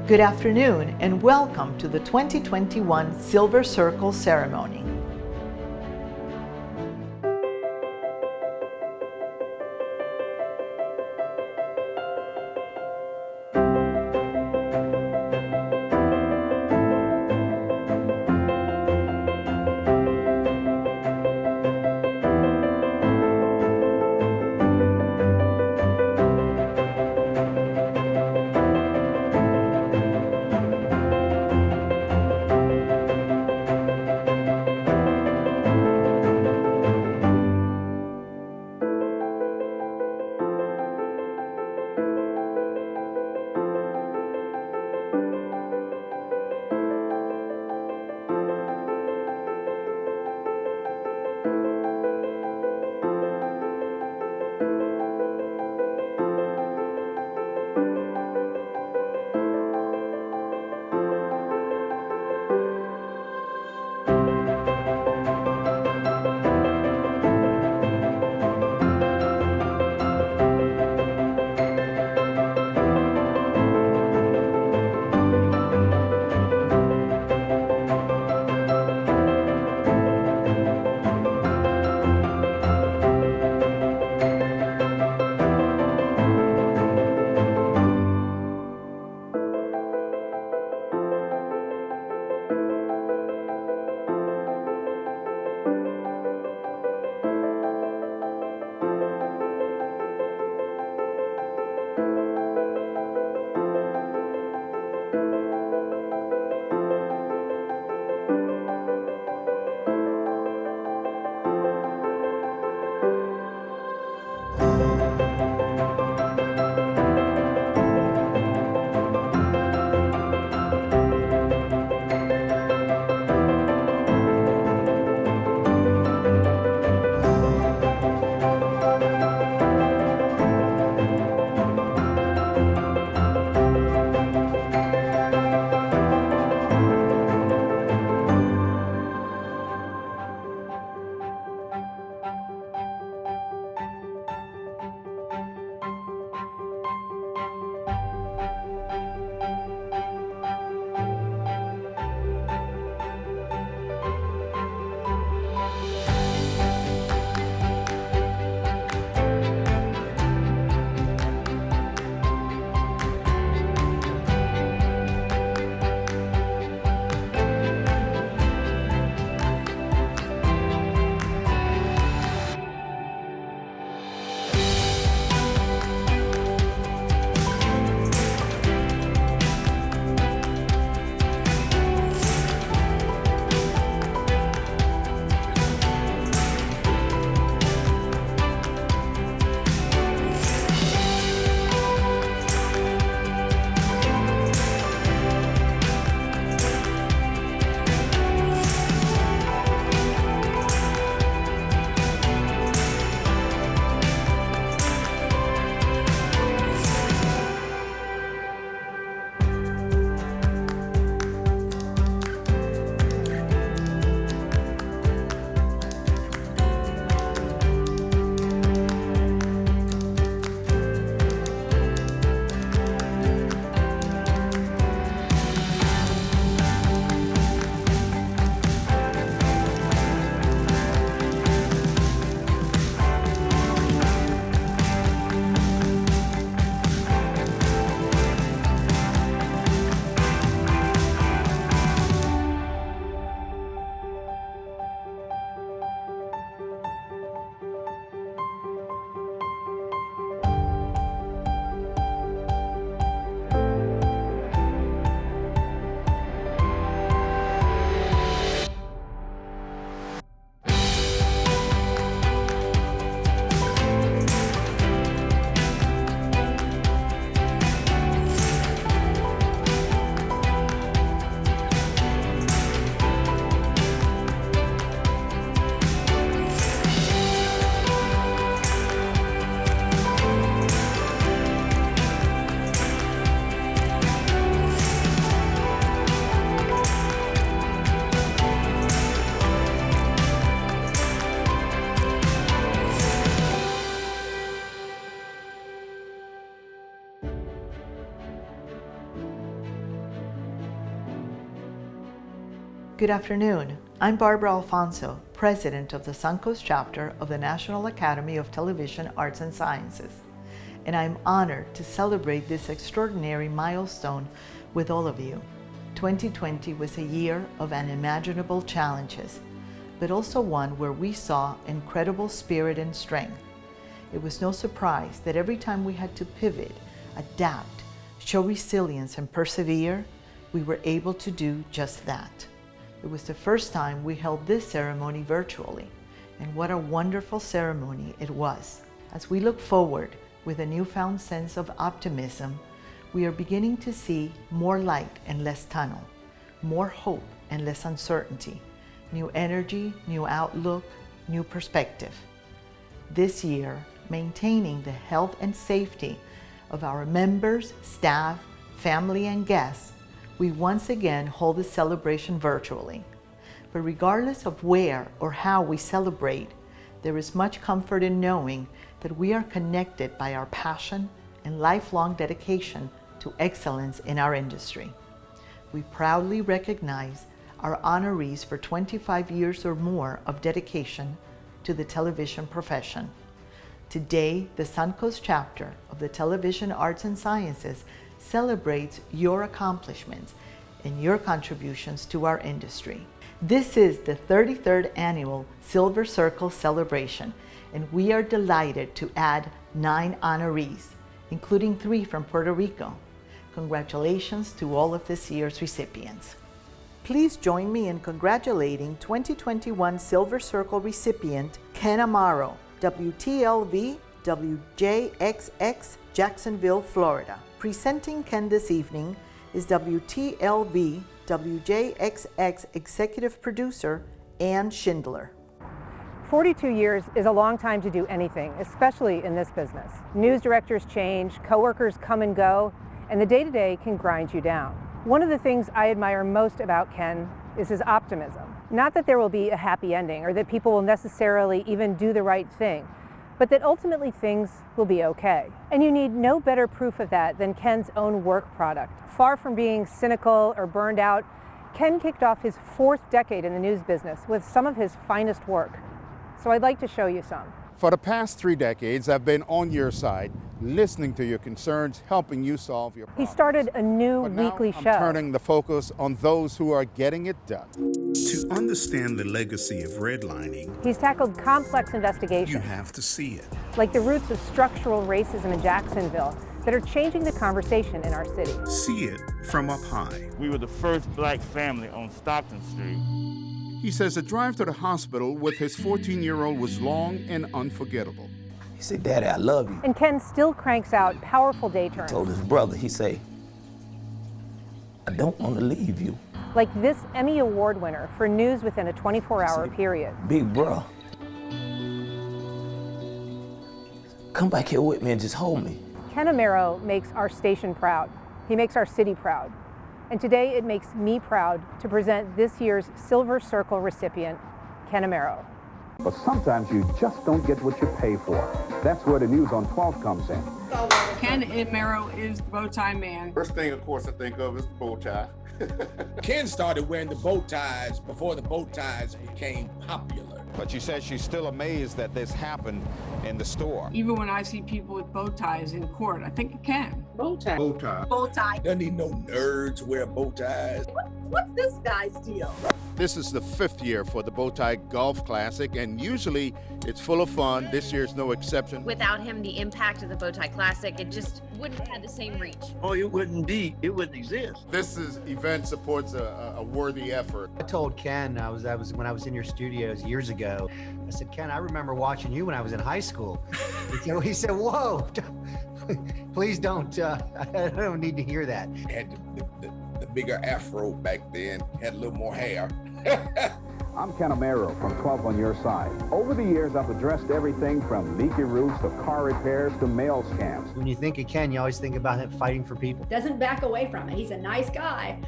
Good afternoon and welcome to the 2021 Silver Circle ceremony. Good afternoon. I'm Barbara Alfonso, President of the Suncoast chapter of the National Academy of Television Arts and Sciences, and I'm honored to celebrate this extraordinary milestone with all of you. 2020 was a year of unimaginable challenges, but also one where we saw incredible spirit and strength. It was no surprise that every time we had to pivot, adapt, show resilience, and persevere, we were able to do just that. It was the first time we held this ceremony virtually, and what a wonderful ceremony it was. As we look forward with a newfound sense of optimism, we are beginning to see more light and less tunnel, more hope and less uncertainty, new energy, new outlook, new perspective. This year, maintaining the health and safety of our members, staff, family, and guests, we once again hold the celebration virtually. But regardless of where or how we celebrate, there is much comfort in knowing that we are connected by our passion and lifelong dedication to excellence in our industry. We proudly recognize our honorees for 25 years or more of dedication to the television profession. Today, the Suncoast chapter of the Television Arts and Sciences celebrates your accomplishments and your contributions to our industry. This is the 33rd annual Silver Circle celebration, and we are delighted to add 9 honorees, including 3 from Puerto Rico. Congratulations to all of this year's recipients. Please join me in congratulating 2021 Silver Circle recipient Ken Amaro, WTLV WJXX, Jacksonville, Florida. Presenting Ken this evening is WTLV WJXX Executive Producer Ann Schindler. 42 years is a long time to do anything, especially in this business. News directors change, coworkers come and go, and the day-to-day can grind you down. One of the things I admire most about Ken is his optimism. Not that there will be a happy ending or that people will necessarily even do the right thing, but that ultimately things will be okay. And you need no better proof of that than Ken's own work product. Far from being cynical or burned out, Ken kicked off his 4th decade in the news business with some of his finest work. So I'd like to show you some. For the past 3 decades, I've been on your side, listening to your concerns, helping you solve your problems. He started a new weekly show. I'm turning the focus on those who are getting it done. To understand the legacy of redlining, He's tackled complex investigations. you have to see it. Like the roots of structural racism in Jacksonville that are changing the conversation in our city. See it from up high. We were the first black family on Stockton Street. He says the drive to the hospital with his 14-year-old was long and unforgettable. He said, "Daddy, I love you." And Ken still cranks out powerful day turns. Told his brother, he say, "I don't want to leave you." Like this Emmy Award winner for news within a 24-hour period. Big bro, come back here with me and just hold me. Ken Amaro makes our station proud. He makes our city proud. And today it makes me proud to present this year's Silver Circle recipient, Ken Amaro. But sometimes you just don't get what you pay for. That's where the news on 12 comes in. Ken Amaro is the bow tie man. First thing, of course, I think of is the bow tie. Ken started wearing the bow ties before the bow ties became popular. But she says she's still amazed that this happened in the store. Even when I see people with bow ties in court, I think of Ken. Bow tie. Bow tie. Bow tie. Doesn't need no nerds to wear bow ties. What's this guy's deal? This is the 5th year for the Bowtie Golf Classic, and usually it's full of fun. This year's no exception. Without him, the impact of the Bowtie Classic, it just wouldn't have had the same reach. Oh, it wouldn't be. It wouldn't exist. This event supports a worthy effort. I told Ken, when I was in your studios years ago, I said, "Ken, I remember watching you when I was in high school." He said, "Whoa, please don't, I don't need to hear that." Had the bigger afro back then, had a little more hair. I'm Ken Amaro from 12 on Your Side. Over the years, I've addressed everything from leaky roofs to car repairs to mail scams. When you think of Ken, you always think about him fighting for people. Doesn't back away from it. He's a nice guy,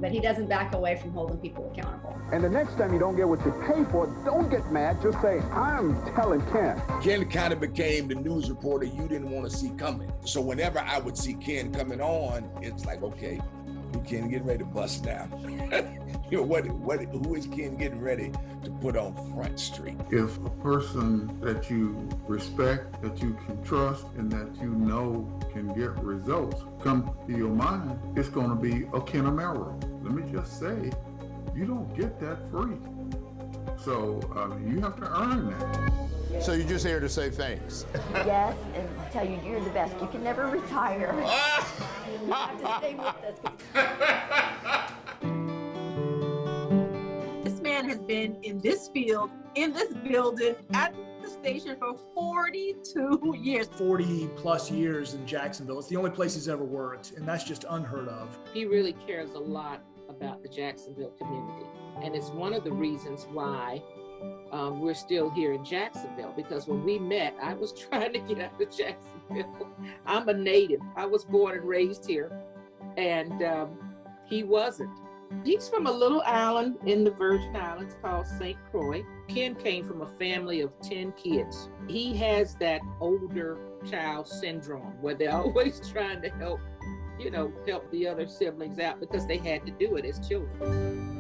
but he doesn't back away from holding people accountable. And the next time you don't get what you pay for, don't get mad. Just say, "I'm telling Ken." Ken kind of became the news reporter you didn't want to see coming. So whenever I would see Ken coming on, it's like, okay, we can't get ready to bust now. Who is Ken getting ready to put on Front Street? If a person that you respect, that you can trust, and that you know can get results come to your mind, it's going to be a Ken Amaro. Let me just say, you don't get that free. So you have to earn that. So you're just here to say thanks? Yes, and tell you you're the best. You can never retire. You have to stay with us. This man has been in this field, in this building, at the station for 42 years. 40 plus years in Jacksonville. It's the only place he's ever worked, and that's just unheard of. He really cares a lot about the Jacksonville community. And it's one of the reasons why we're still here in Jacksonville, because when we met, I was trying to get out of Jacksonville. I'm a native. I was born and raised here, and he wasn't. He's from a little island in the Virgin Islands called St. Croix. Ken came from a family of 10 kids. He has that older child syndrome where they're always trying to help the other siblings out because they had to do it as children.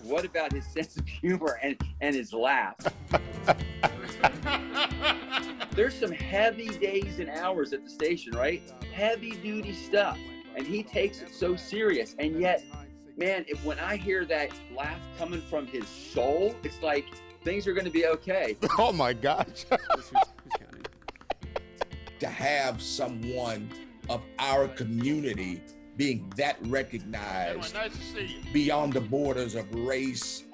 What about his sense of humor and his laugh? There's some heavy days and hours at the station, right? Heavy duty stuff. And he takes it so serious. And yet, man, when I hear that laugh coming from his soul, it's like things are going to be okay. Oh my gosh. To have someone of our community being that recognized beyond the borders of race,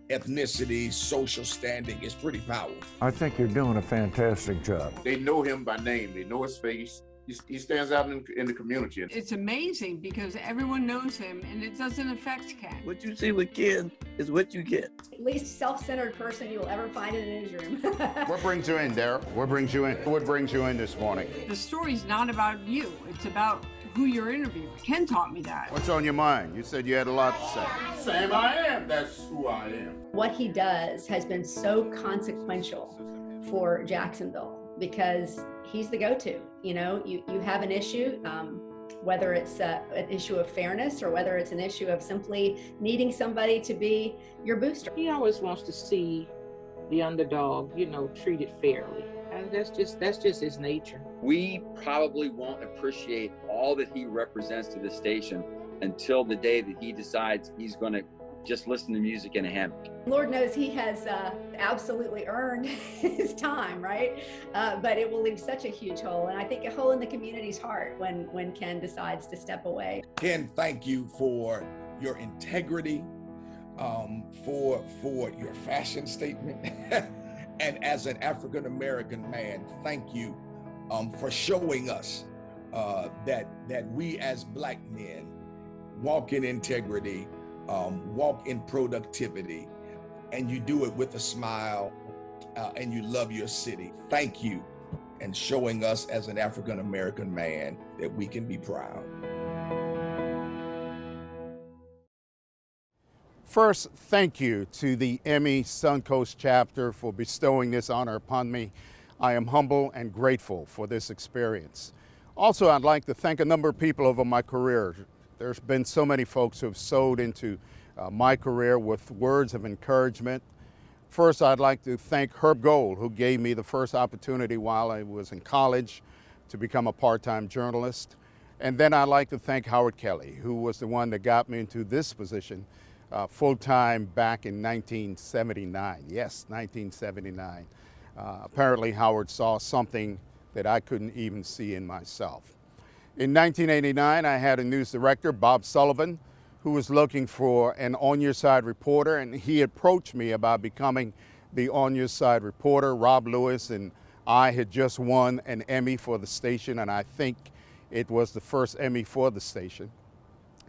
ethnicity, social standing is pretty powerful. I think you're doing a fantastic job. They know him by name. They know his face. He stands out in the community. It's amazing because everyone knows him and it doesn't affect Ken. What you see with Ken is what you get. Least self-centered person you will ever find in a newsroom. What brings you in, Daryl? What brings you in? What brings you in this morning? The story's not about you. It's about who you're interviewing. Ken taught me that. What's on your mind? You said you had a lot to say. Same I am. That's who I am. What he does has been so consequential for Jacksonville because he's the go-to. You have an issue, whether it's an issue of fairness or whether it's an issue of simply needing somebody to be your booster. He always wants to see the underdog, treated fairly. And that's just his nature. We probably won't appreciate all that he represents to the station until the day that he decides he's going to just listen to music in a hammock. Lord knows he has absolutely earned his time, right? But it will leave such a huge hole, and I think a hole in the community's heart when Ken decides to step away. Ken, thank you for your integrity, for your fashion statement. And as an African-American man, thank you for showing us that we as Black men walk in integrity, walk in productivity, and you do it with a smile, and you love your city. Thank you, and showing us as an African-American man that we can be proud. First, thank you to the Emmy Suncoast chapter for bestowing this honor upon me. I am humble and grateful for this experience. Also, I'd like to thank a number of people over my career. There's been so many folks who have sowed into my career with words of encouragement. First, I'd like to thank Herb Gold, who gave me the first opportunity while I was in college to become a part-time journalist. And then I'd like to thank Howard Kelly, who was the one that got me into this position full-time back in 1979. Yes, 1979. Apparently Howard saw something that I couldn't even see in myself. In 1989, I had a news director, Bob Sullivan, who was looking for an On Your Side reporter, and he approached me about becoming the On Your Side reporter. Rob Lewis and I had just won an Emmy for the station, and I think it was the first Emmy for the station.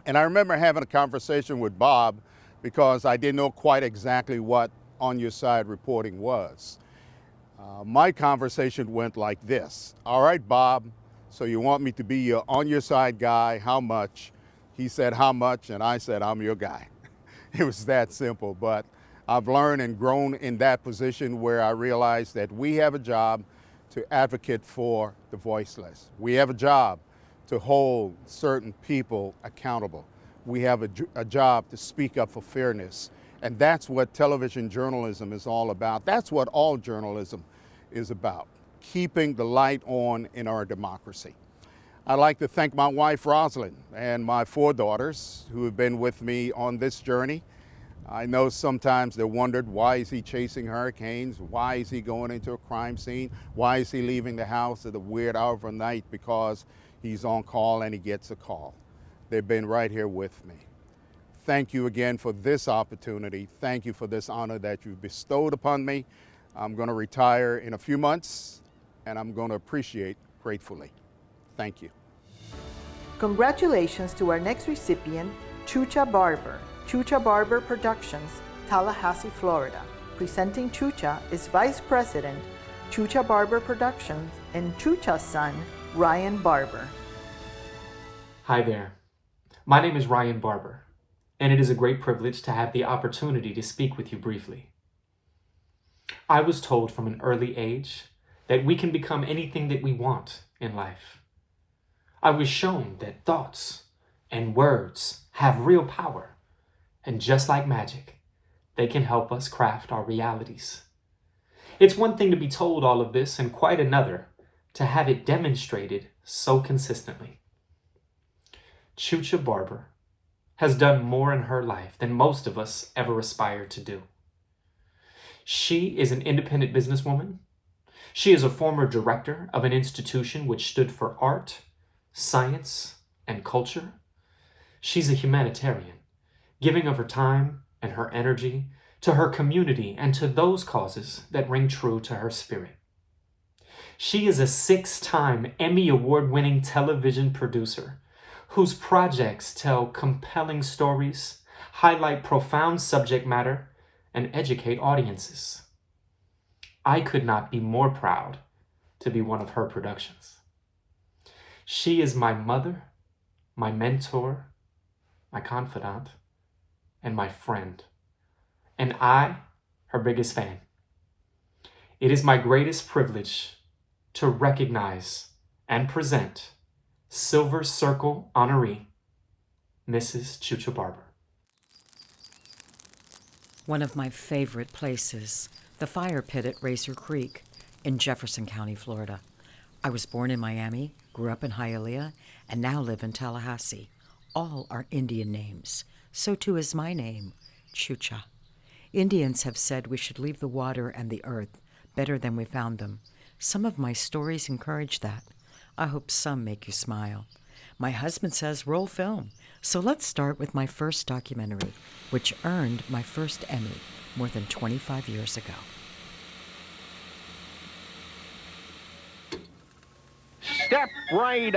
And I remember having a conversation with Bob because I didn't know quite exactly what On Your Side reporting was. My conversation went like this. All right, Bob, so you want me to be your On Your Side guy, how much? He said, how much? And I said, I'm your guy. It was that simple, but I've learned and grown in that position where I realized that we have a job to advocate for the voiceless. We have a job to hold certain people accountable. We have a job to speak up for fairness. And that's what television journalism is all about. That's what all journalism is about, keeping the light on in our democracy. I'd like to thank my wife, Rosalind, and my 4 daughters who have been with me on this journey. I know sometimes they wondered, why is he chasing hurricanes? Why is he going into a crime scene? Why is he leaving the house at a weird hour of the night? Because he's on call and he gets a call. They've been right here with me. Thank you again for this opportunity. Thank you for this honor that you've bestowed upon me. I'm going to retire in a few months, and I'm going to appreciate gratefully. Thank you. Congratulations to our next recipient, Chucha Barber, Chucha Barber Productions, Tallahassee, Florida. Presenting Chucha is Vice President, Chucha Barber Productions, and Chucha's son, Ryan Barber. Hi there. My name is Ryan Barber, and it is a great privilege to have the opportunity to speak with you briefly. I was told from an early age that we can become anything that we want in life. I was shown that thoughts and words have real power, and just like magic, they can help us craft our realities. It's one thing to be told all of this, and quite another to have it demonstrated so consistently. Chucha Barber has done more in her life than most of us ever aspired to do. She is an independent businesswoman. She is a former director of an institution which stood for art, science, and culture. She's a humanitarian, giving of her time and her energy to her community and to those causes that ring true to her spirit. She is a 6-time Emmy Award-winning television producer whose projects tell compelling stories, highlight profound subject matter, and educate audiences. I could not be more proud to be one of her productions. She is my mother, my mentor, my confidant, and my friend, and I, her biggest fan. It is my greatest privilege to recognize and present Silver Circle honoree, Mrs. Chucha Barber. One of my favorite places, the fire pit at Racer Creek in Jefferson County, Florida. I was born in Miami, grew up in Hialeah, and now live in Tallahassee. All are Indian names. So too is my name, Chucha. Indians have said we should leave the water and the earth better than we found them. Some of my stories encourage that. I hope some make you smile. My husband says roll film, so let's start with my first documentary, which earned my first Emmy more than 25 years ago. Step right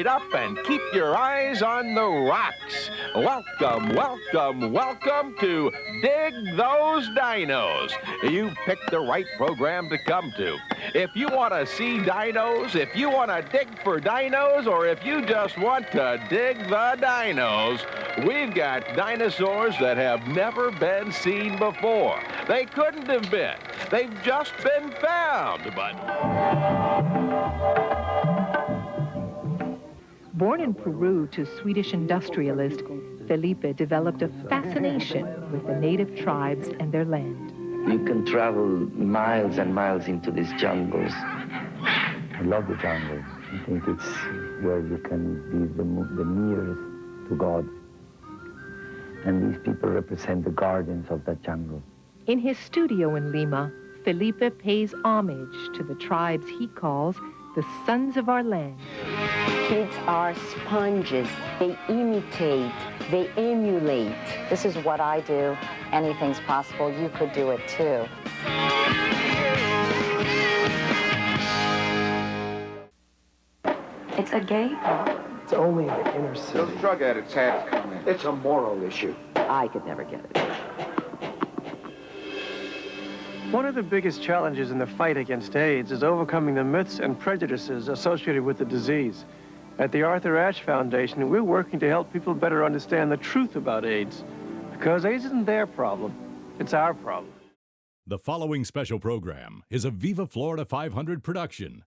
up and keep your eyes on the rocks. Welcome, welcome, welcome to Dig Those Dinos. You've picked the right program to come to. If you want to see dinos, if you want to dig for dinos, or if you just want to dig the dinos, we've got dinosaurs that have never been seen before. They couldn't have been. They've just been found, Born in Peru to Swedish industrialist, Felipe developed a fascination with the native tribes and their land. You can travel miles and miles into these jungles. I love the jungle. I think it's where you can be the nearest to God. And these people represent the guardians of that jungle. In his studio in Lima, Felipe pays homage to the tribes he calls the sons of our land. Kids are sponges. They imitate, they emulate. This is what I do. Anything's possible. You could do it too. It's a gay bar. It's only in the inner city. Those drug addicts had to come in. It's a moral issue. I could never get it. One of the biggest challenges in the fight against AIDS is overcoming the myths and prejudices associated with the disease. At the Arthur Ashe Foundation, we're working to help people better understand the truth about AIDS. Because AIDS isn't their problem, it's our problem. The following special program is a Viva Florida 500 production.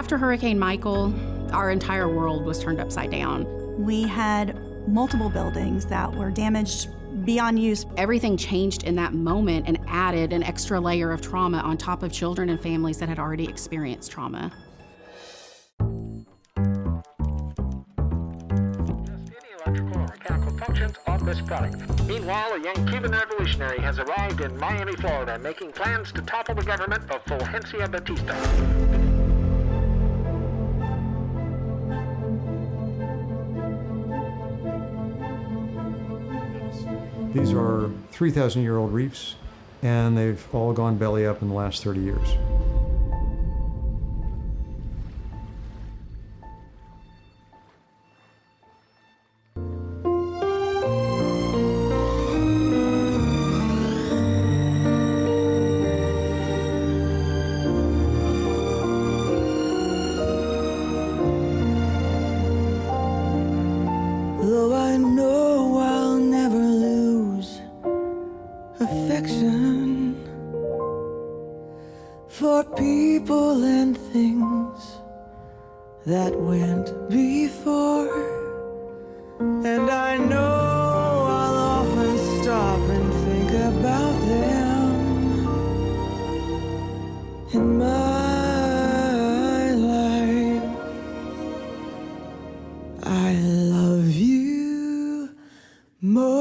After Hurricane Michael, our entire world was turned upside down. We had multiple buildings that were damaged beyond use. Everything changed in that moment and added an extra layer of trauma on top of children and families that had already experienced trauma. Functions of this product. Meanwhile, a young Cuban revolutionary has arrived in Miami, Florida, making plans to topple the government of Fulgencio Batista. These are 3,000-year-old reefs, and they've all gone belly up in the last 30 years. Though I know I'll never lose affection for people and things that went before, and I know I'll often stop and think about them in my life. I love you more.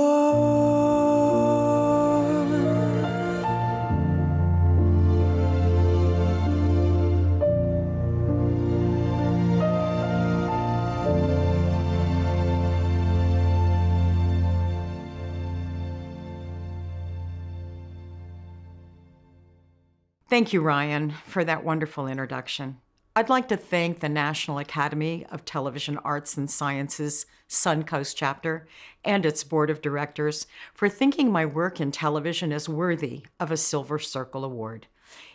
Thank you, Ryan, for that wonderful introduction. I'd like to thank the National Academy of Television Arts and Sciences Suncoast chapter and its board of directors for thinking my work in television is worthy of a Silver Circle Award.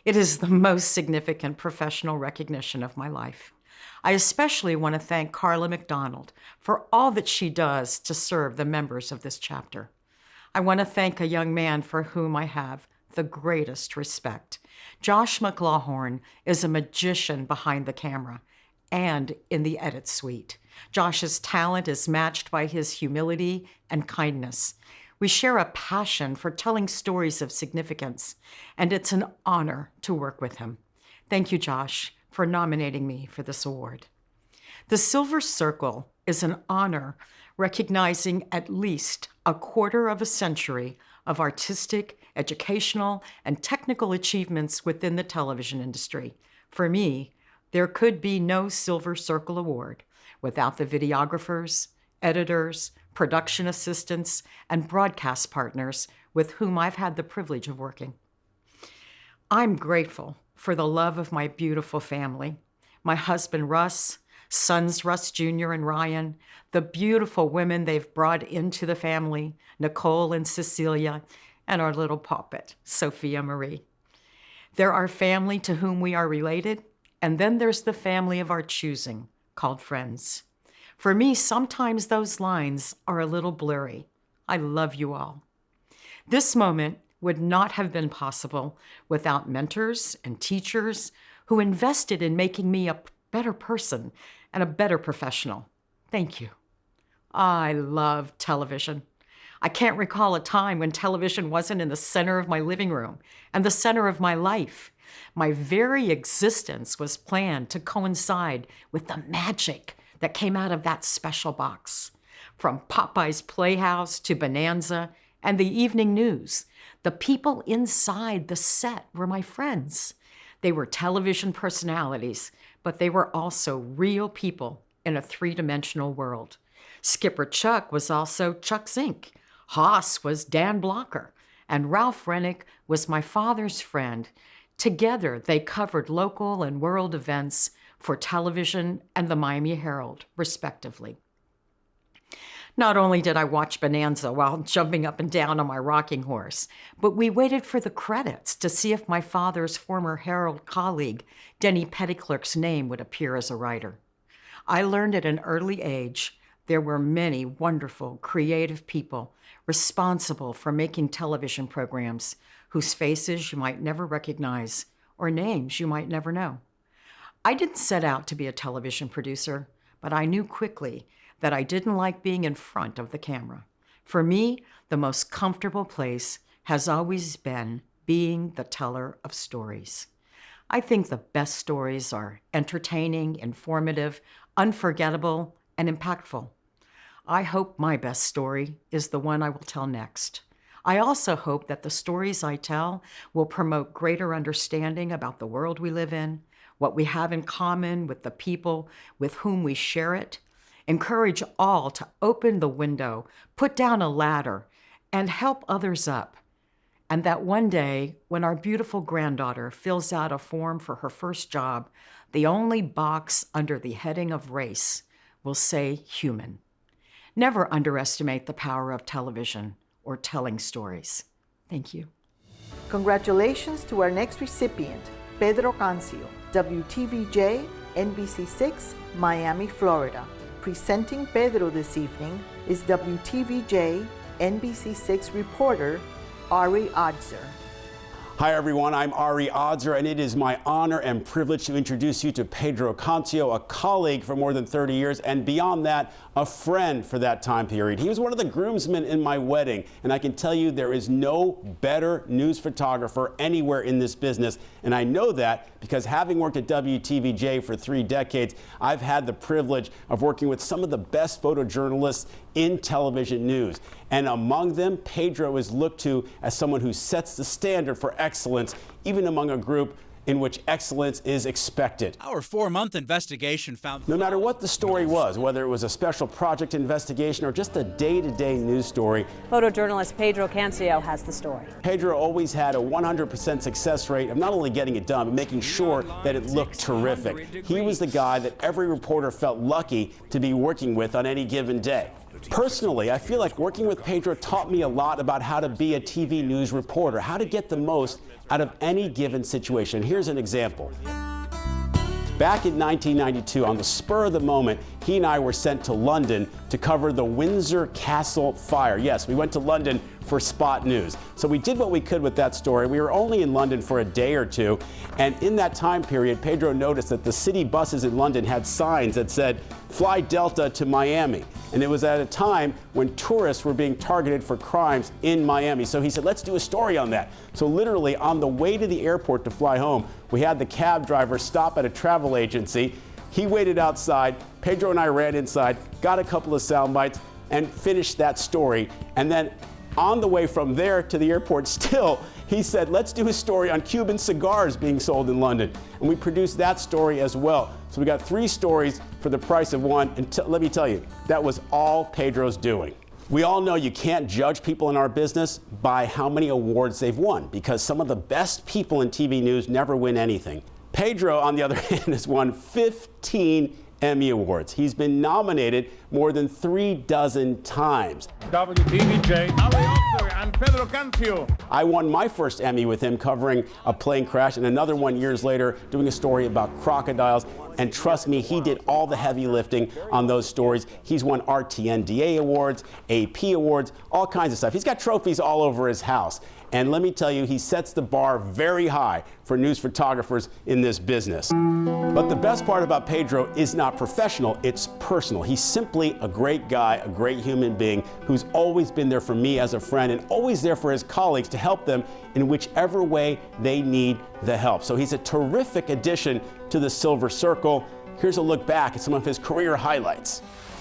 It is the most significant professional recognition of my life. I especially want to thank Carla McDonald for all that she does to serve the members of this chapter. I want to thank a young man for whom I have the greatest respect. Josh McLawhorn is a magician behind the camera and in the edit suite. Josh's talent is matched by his humility and kindness. We share a passion for telling stories of significance, and it's an honor to work with him. Thank you, Josh, for nominating me for this award. The Silver Circle is an honor recognizing at least a quarter of a century of artistic, educational, and technical achievements within the television industry. For me, there could be no Silver Circle Award without the videographers, editors, production assistants, and broadcast partners with whom I've had the privilege of working. I'm grateful for the love of my beautiful family, my husband Russ, sons Russ Jr. and Ryan, the beautiful women they've brought into the family, Nicole and Cecilia, and our little puppet, Sophia Marie. They're our family to whom we are related, and then there's the family of our choosing, called friends. For me, sometimes those lines are a little blurry. I love you all. This moment would not have been possible without mentors and teachers who invested in making me a better person and a better professional. Thank you. I love television. I can't recall a time when television wasn't in the center of my living room and the center of my life. My very existence was planned to coincide with the magic that came out of that special box. From Popeye's Playhouse to Bonanza and the evening news, the people inside the set were my friends. They were television personalities, but they were also real people in a three-dimensional world. Skipper Chuck was also Chuck Zink. Haas was Dan Blocker, and Ralph Rennick was my father's friend. Together, they covered local and world events for television and the Miami Herald, respectively. Not only did I watch Bonanza while jumping up and down on my rocking horse, but we waited for the credits to see if my father's former Herald colleague, Denny Petticlerc's name would appear as a writer. I learned at an early age there were many wonderful, creative people responsible for making television programs whose faces you might never recognize or names you might never know. I didn't set out to be a television producer, but I knew quickly that I didn't like being in front of the camera. For me, the most comfortable place has always been being the teller of stories. I think the best stories are entertaining, informative, unforgettable, and impactful. I hope my best story is the one I will tell next. I also hope that the stories I tell will promote greater understanding about the world we live in, what we have in common with the people with whom we share it, encourage all to open the window, put down a ladder, and help others up. And that one day, when our beautiful granddaughter fills out a form for her first job, the only box under the heading of race will say human. Never underestimate the power of television or telling stories. Thank you. Congratulations to our next recipient, Pedro Cancio, WTVJ, NBC6, Miami, Florida. Presenting Pedro this evening is WTVJ, NBC6 reporter, Ari Odzer. Hi everyone, I'm Ari Odzer, and it is my honor and privilege to introduce you to Pedro Cancio, a colleague for more than 30 years, and beyond that, a friend for that time period. He was one of the groomsmen in my wedding, and I can tell you there is no better news photographer anywhere in this business, and I know that because having worked at WTVJ for 3 decades, I've had the privilege of working with some of the best photojournalists in television news. And among them, Pedro is looked to as someone who sets the standard for excellence, even among a group in which excellence is expected. Our 4-month investigation found no matter what the story was, whether it was a special project investigation or just a day-to-day news story, photojournalist Pedro Cancio has the story. Pedro always had a 100% success rate of not only getting it done, but making sure that it looked terrific. He was the guy that every reporter felt lucky to be working with on any given day. Personally, I feel like working with Pedro taught me a lot about how to be a TV news reporter, how to get the most out of any given situation. Here's an example. Back in 1992, on the spur of the moment, he and I were sent to London to cover the Windsor Castle fire. Yes, we went to London for spot news. So we did what we could with that story. We were only in London for a day or two, and in that time period, Pedro noticed that the city buses in London had signs that said, "Fly Delta to Miami." And it was at a time when tourists were being targeted for crimes in Miami. So he said, let's do a story on that. So literally on the way to the airport to fly home, we had the cab driver stop at a travel agency. He waited outside. Pedro and I ran inside, got a couple of sound bites, and finished that story. And then on the way from there to the airport still, he said, let's do a story on Cuban cigars being sold in London. And we produced that story as well. So we got 3 stories for the price of one. And let me tell you, that was all Pedro's doing. We all know you can't judge people in our business by how many awards they've won, because some of the best people in TV news never win anything. Pedro, on the other hand, has won 15 Emmy Awards. He's been nominated more than 36 times. WTVJ, Ari Odzer and Pedro Cancio. I won my first Emmy with him covering a plane crash, and another one years later doing a story about crocodiles. And trust me, he did all the heavy lifting on those stories. He's won RTNDA awards, AP awards, all kinds of stuff. He's got trophies all over his house. And let me tell you, he sets the bar very high for news photographers in this business. But the best part about Pedro is not professional, it's personal. He's simply a great guy, a great human being who's always been there for me as a friend and always there for his colleagues to help them in whichever way they need the help. So he's a terrific addition to the Silver Circle. Here's a look back at some of his career highlights.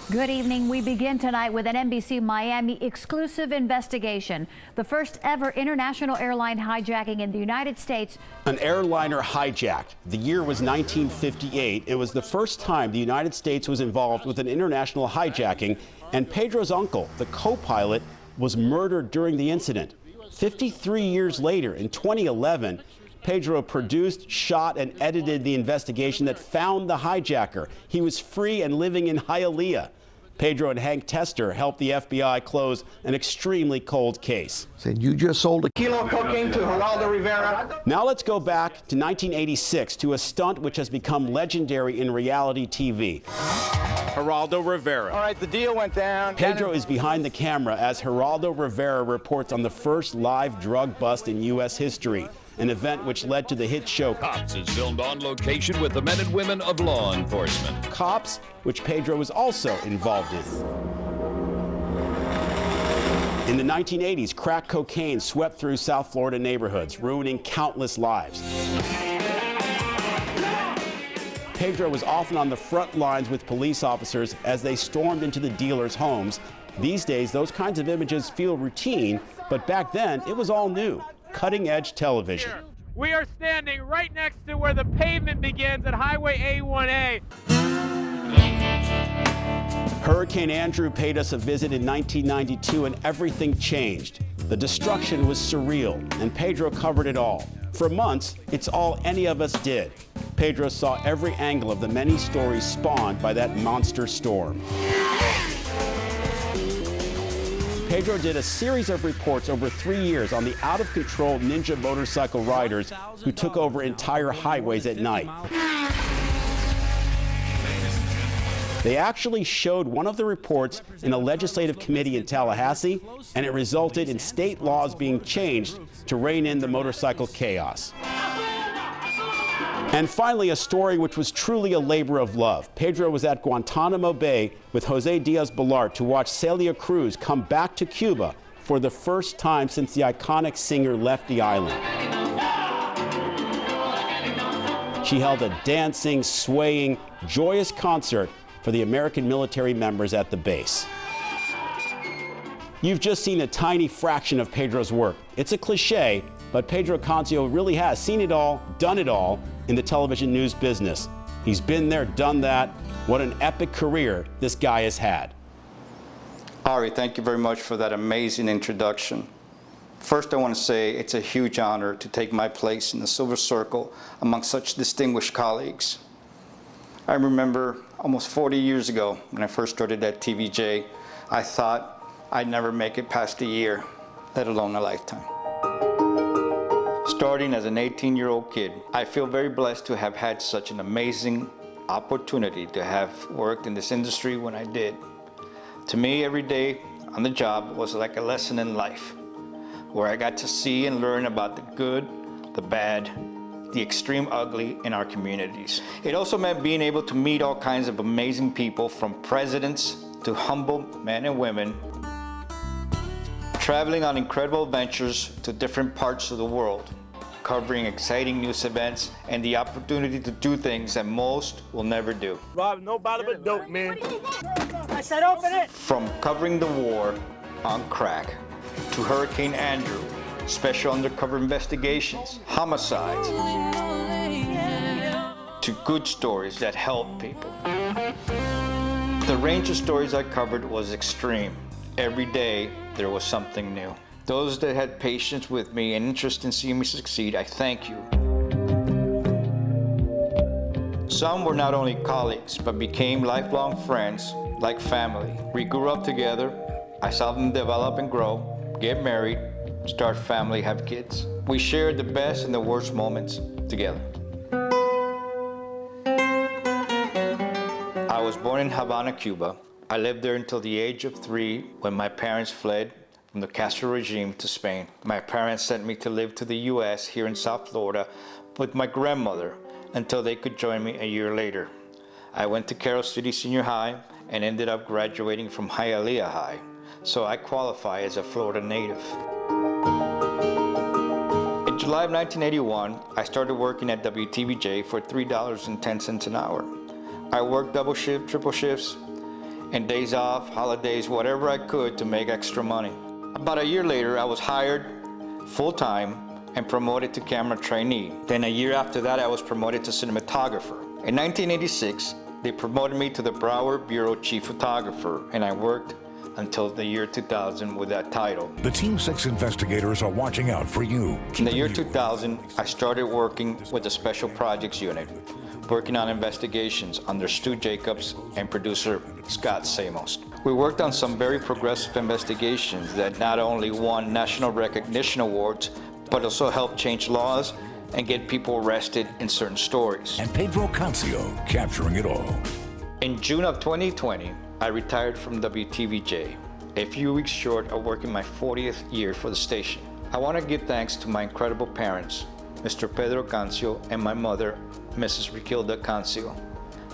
Good evening. We begin tonight with an NBC Miami exclusive investigation. The first ever international airline hijacking in the United States. An airliner hijacked. The year was 1958. It was the first time the United States was involved with an international hijacking, and Pedro's uncle, the co-pilot, was murdered during the incident. 53 years later, in 2011, Pedro produced, shot, and edited the investigation that found the hijacker. He was free and living in Hialeah. Pedro and Hank Tester helped the FBI close an extremely cold case. Said you just sold a kilo of cocaine to Geraldo Rivera. Now let's go back to 1986 to a stunt which has become legendary in reality TV. Geraldo Rivera. All right, the deal went down. Pedro is behind the camera as Geraldo Rivera reports on the first live drug bust in U.S. history. an event which led to the hit show Cops is filmed on location with the men and women of law enforcement. Cops, which Pedro was also involved in. In the 1980s, crack cocaine swept through South Florida neighborhoods, ruining countless lives. Pedro was often on the front lines with police officers as they stormed into the dealers' homes. These days, those kinds of images feel routine, but back then, it was all new, cutting-edge television. We are standing right next to where the pavement begins at Highway A1A. Hurricane Andrew paid us a visit in 1992 and everything changed. The destruction was surreal, and Pedro covered it all. For months, it's all any of us did. Pedro saw every angle of the many stories spawned by that monster storm. Pedro did a series of reports over 3 years on the out-of-control ninja motorcycle riders who took over entire highways at night. They actually showed one of the reports in a legislative committee in Tallahassee, and it resulted in state laws being changed to rein in the motorcycle chaos. And finally, a story which was truly a labor of love. Pedro was at Guantanamo Bay with Jose Diaz-Balart to watch Celia Cruz come back to Cuba for the first time since the iconic singer left the island. She held a dancing, swaying, joyous concert for the American military members at the base. You've just seen a tiny fraction of Pedro's work. It's a cliche, but Pedro Cancio really has seen it all, done it all in the television news business. He's been there, done that. What an epic career this guy has had. Ari, thank you very much for that amazing introduction. First, I want to say it's a huge honor to take my place in the Silver Circle among such distinguished colleagues. I remember almost 40 years ago when I first started at TVJ, I thought I'd never make it past a year, let alone a lifetime. Starting as an 18-year-old kid, I feel very blessed to have had such an amazing opportunity to have worked in this industry when I did. To me, every day on the job was like a lesson in life, where I got to see and learn about the good, the bad, the extreme ugly in our communities. It also meant being able to meet all kinds of amazing people, from presidents to humble men and women, traveling on incredible adventures to different parts of the world, covering exciting news events, and the opportunity to do things that most will never do. Rob, nobody but dope, man. I said open it! From covering the war on crack to Hurricane Andrew, special undercover investigations, homicides, to good stories that help people. The range of stories I covered was extreme. Every day there was something new. Those that had patience with me and interest in seeing me succeed, I thank you. Some were not only colleagues, but became lifelong friends, like family. We grew up together. I saw them develop and grow, get married, start family, have kids. We shared the best and the worst moments together. I was born in Havana, Cuba. I lived there until the age of 3 when my parents fled from the Castro regime to Spain. My parents sent me to live to the US here in South Florida with my grandmother until they could join me a year later. I went to Carroll City Senior High and ended up graduating from Hialeah High, so I qualify as a Florida native. In July of 1981, I started working at WTVJ for $3.10 an hour. I worked double shift, triple shifts, and days off, holidays, whatever I could to make extra money. About a year later, I was hired full-time and promoted to camera trainee. Then a year after that, I was promoted to cinematographer. In 1986, they promoted me to the Broward Bureau Chief Photographer, and I worked until the year 2000 with that title. The Team 6 investigators are watching out for you. In the year 2000, I started working with the Special Projects Unit, working on investigations under Stu Jacobs and producer Scott Samos. We worked on some very progressive investigations that not only won national recognition awards, but also helped change laws and get people arrested in certain stories. And Pedro Cancio capturing it all. In June of 2020, I retired from WTVJ, a few weeks short of working my 40th year for the station. I want to give thanks to my incredible parents Mr. Pedro Cancio, and my mother, Mrs. Riquilda Cancio.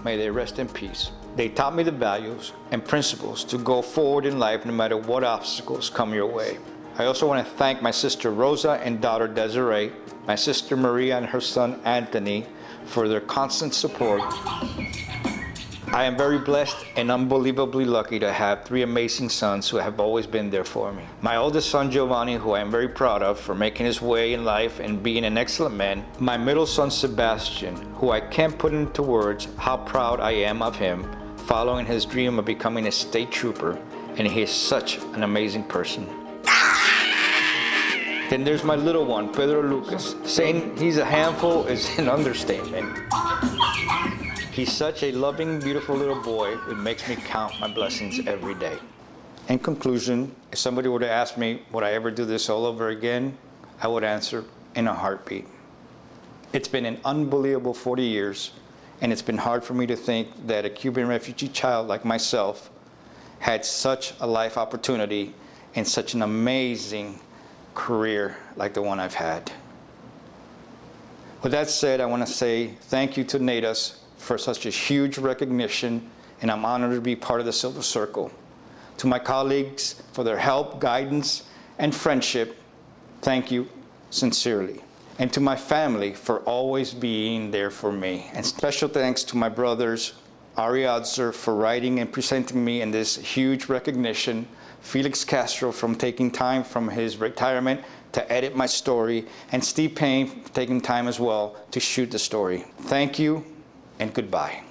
May they rest in peace. They taught me the values and principles to go forward in life no matter what obstacles come your way. I also want to thank my sister Rosa and daughter Desiree, my sister Maria and her son Anthony for their constant support. I am very blessed and unbelievably lucky to have 3 amazing sons who have always been there for me. My oldest son Giovanni, who I am very proud of for making his way in life and being an excellent man. My middle son Sebastian, who I can't put into words how proud I am of him, following his dream of becoming a state trooper, and he is such an amazing person. Then there's my little one, Pedro Lucas. Saying he's a handful is an understatement. He's such a loving, beautiful little boy. It makes me count my blessings every day. In conclusion, if somebody were to ask me, would I ever do this all over again? I would answer, in a heartbeat. It's been an unbelievable 40 years, and it's been hard for me to think that a Cuban refugee child like myself had such a life opportunity and such an amazing career like the one I've had. With that said, I want to say thank you to NATAS for such a huge recognition, and I'm honored to be part of the Silver Circle. To my colleagues for their help, guidance, and friendship, thank you sincerely. And to my family for always being there for me. And special thanks to my brothers, Ari Adzer for writing and presenting me in this huge recognition, Felix Castro from taking time from his retirement to edit my story, and Steve Payne for taking time as well to shoot the story. Thank you and goodbye.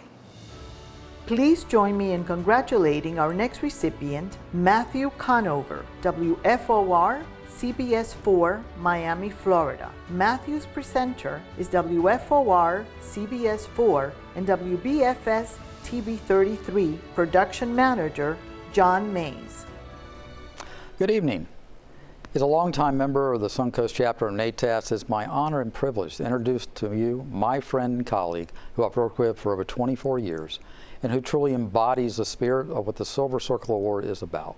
Please join me in congratulating our next recipient, Matthew Conover, WFOR CBS 4, Miami, Florida. Matthew's presenter is WFOR CBS 4 and WBFS TV 33 production manager John Mays. Good evening. As a longtime member of the Suncoast chapter of NATAS, it's my honor and privilege to introduce to you my friend and colleague who I've worked with for over 24 years and who truly embodies the spirit of what the Silver Circle Award is about,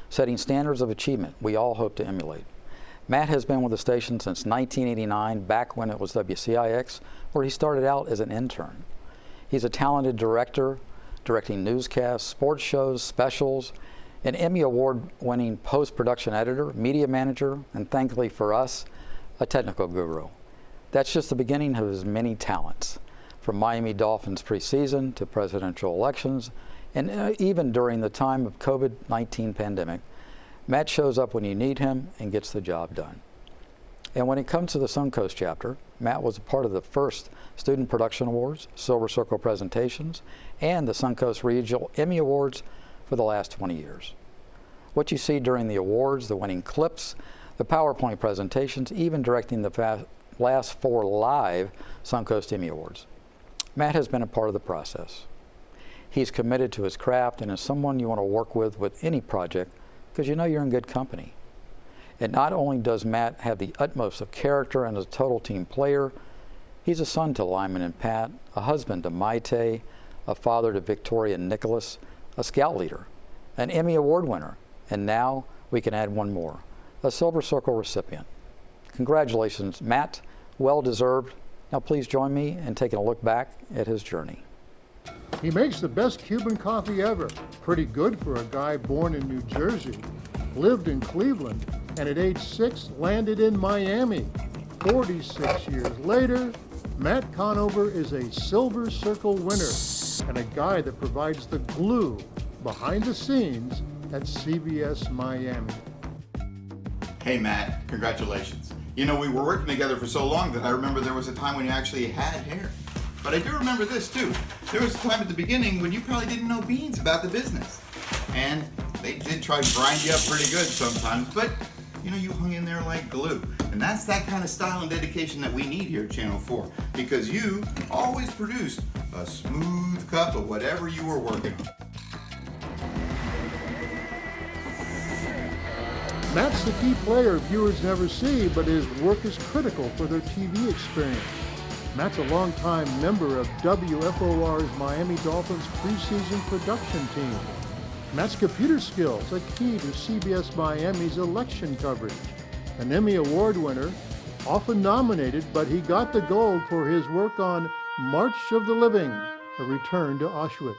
setting standards of achievement we all hope to emulate. Matt has been with the station since 1989, back when it was WCIX, where he started out as an intern. He's a talented director, directing newscasts, sports shows, specials, an Emmy Award-winning post-production editor, media manager, and thankfully for us, a technical guru. That's just the beginning of his many talents, from Miami Dolphins preseason to presidential elections, and even during the time of COVID-19 pandemic, Matt shows up when you need him and gets the job done. And when it comes to the Suncoast chapter, Matt was a part of the first Student Production Awards, Silver Circle presentations, and the Suncoast Regional Emmy Awards for the last 20 years. What you see during the awards, the winning clips, the PowerPoint presentations, even directing the last 4 live Suncoast Emmy Awards. Matt has been a part of the process. He's committed to his craft and is someone you want to work with any project because you know you're in good company. And not only does Matt have the utmost of character and is a total team player, he's a son to Lyman and Pat, a husband to Maite, a father to Victoria and Nicholas, a scout leader, an Emmy Award winner, and now we can add one more, a Silver Circle recipient. Congratulations, Matt, well deserved. Now please join me in taking a look back at his journey. He makes the best Cuban coffee ever. Pretty good for a guy born in New Jersey, lived in Cleveland, and at age 6 landed in Miami. 46 years later, Matt Conover is a Silver Circle winner and a guy that provides the glue behind the scenes at CBS Miami. Hey Matt, congratulations. You know, we were working together for so long that I remember there was a time when you actually had hair. But I do remember this too. There was a time at the beginning when you probably didn't know beans about the business. And they did try to grind you up pretty good sometimes, but you know, you hung in there like glue. And that's that kind of style and dedication that we need here at Channel 4, because you always produced a smooth cup of whatever you were working on. Matt's the key player viewers never see, but his work is critical for their TV experience. Matt's a longtime member of WFOR's Miami Dolphins preseason production team. Matt's computer skills are key to CBS Miami's election coverage. An Emmy Award winner, Often nominated, but he got the gold for his work on March of the Living, A Return to Auschwitz.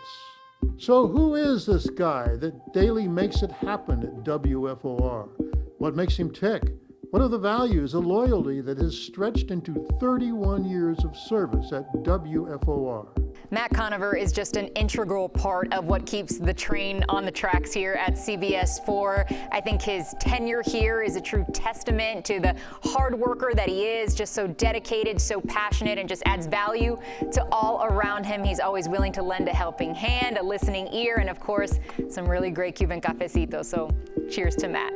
So who is this guy that daily makes it happen at WFOR? What makes him tick? What are the values, the loyalty that has stretched into 31 years of service at WFOR? Matt Conover is just an integral part of what keeps the train on the tracks here at CBS4. I think his tenure here is a true testament to the hard worker that he is, just so dedicated, so passionate, and just adds value to all around him. He's always willing to lend a helping hand, a listening ear, and of course, some really great Cuban cafecitos. So cheers to Matt.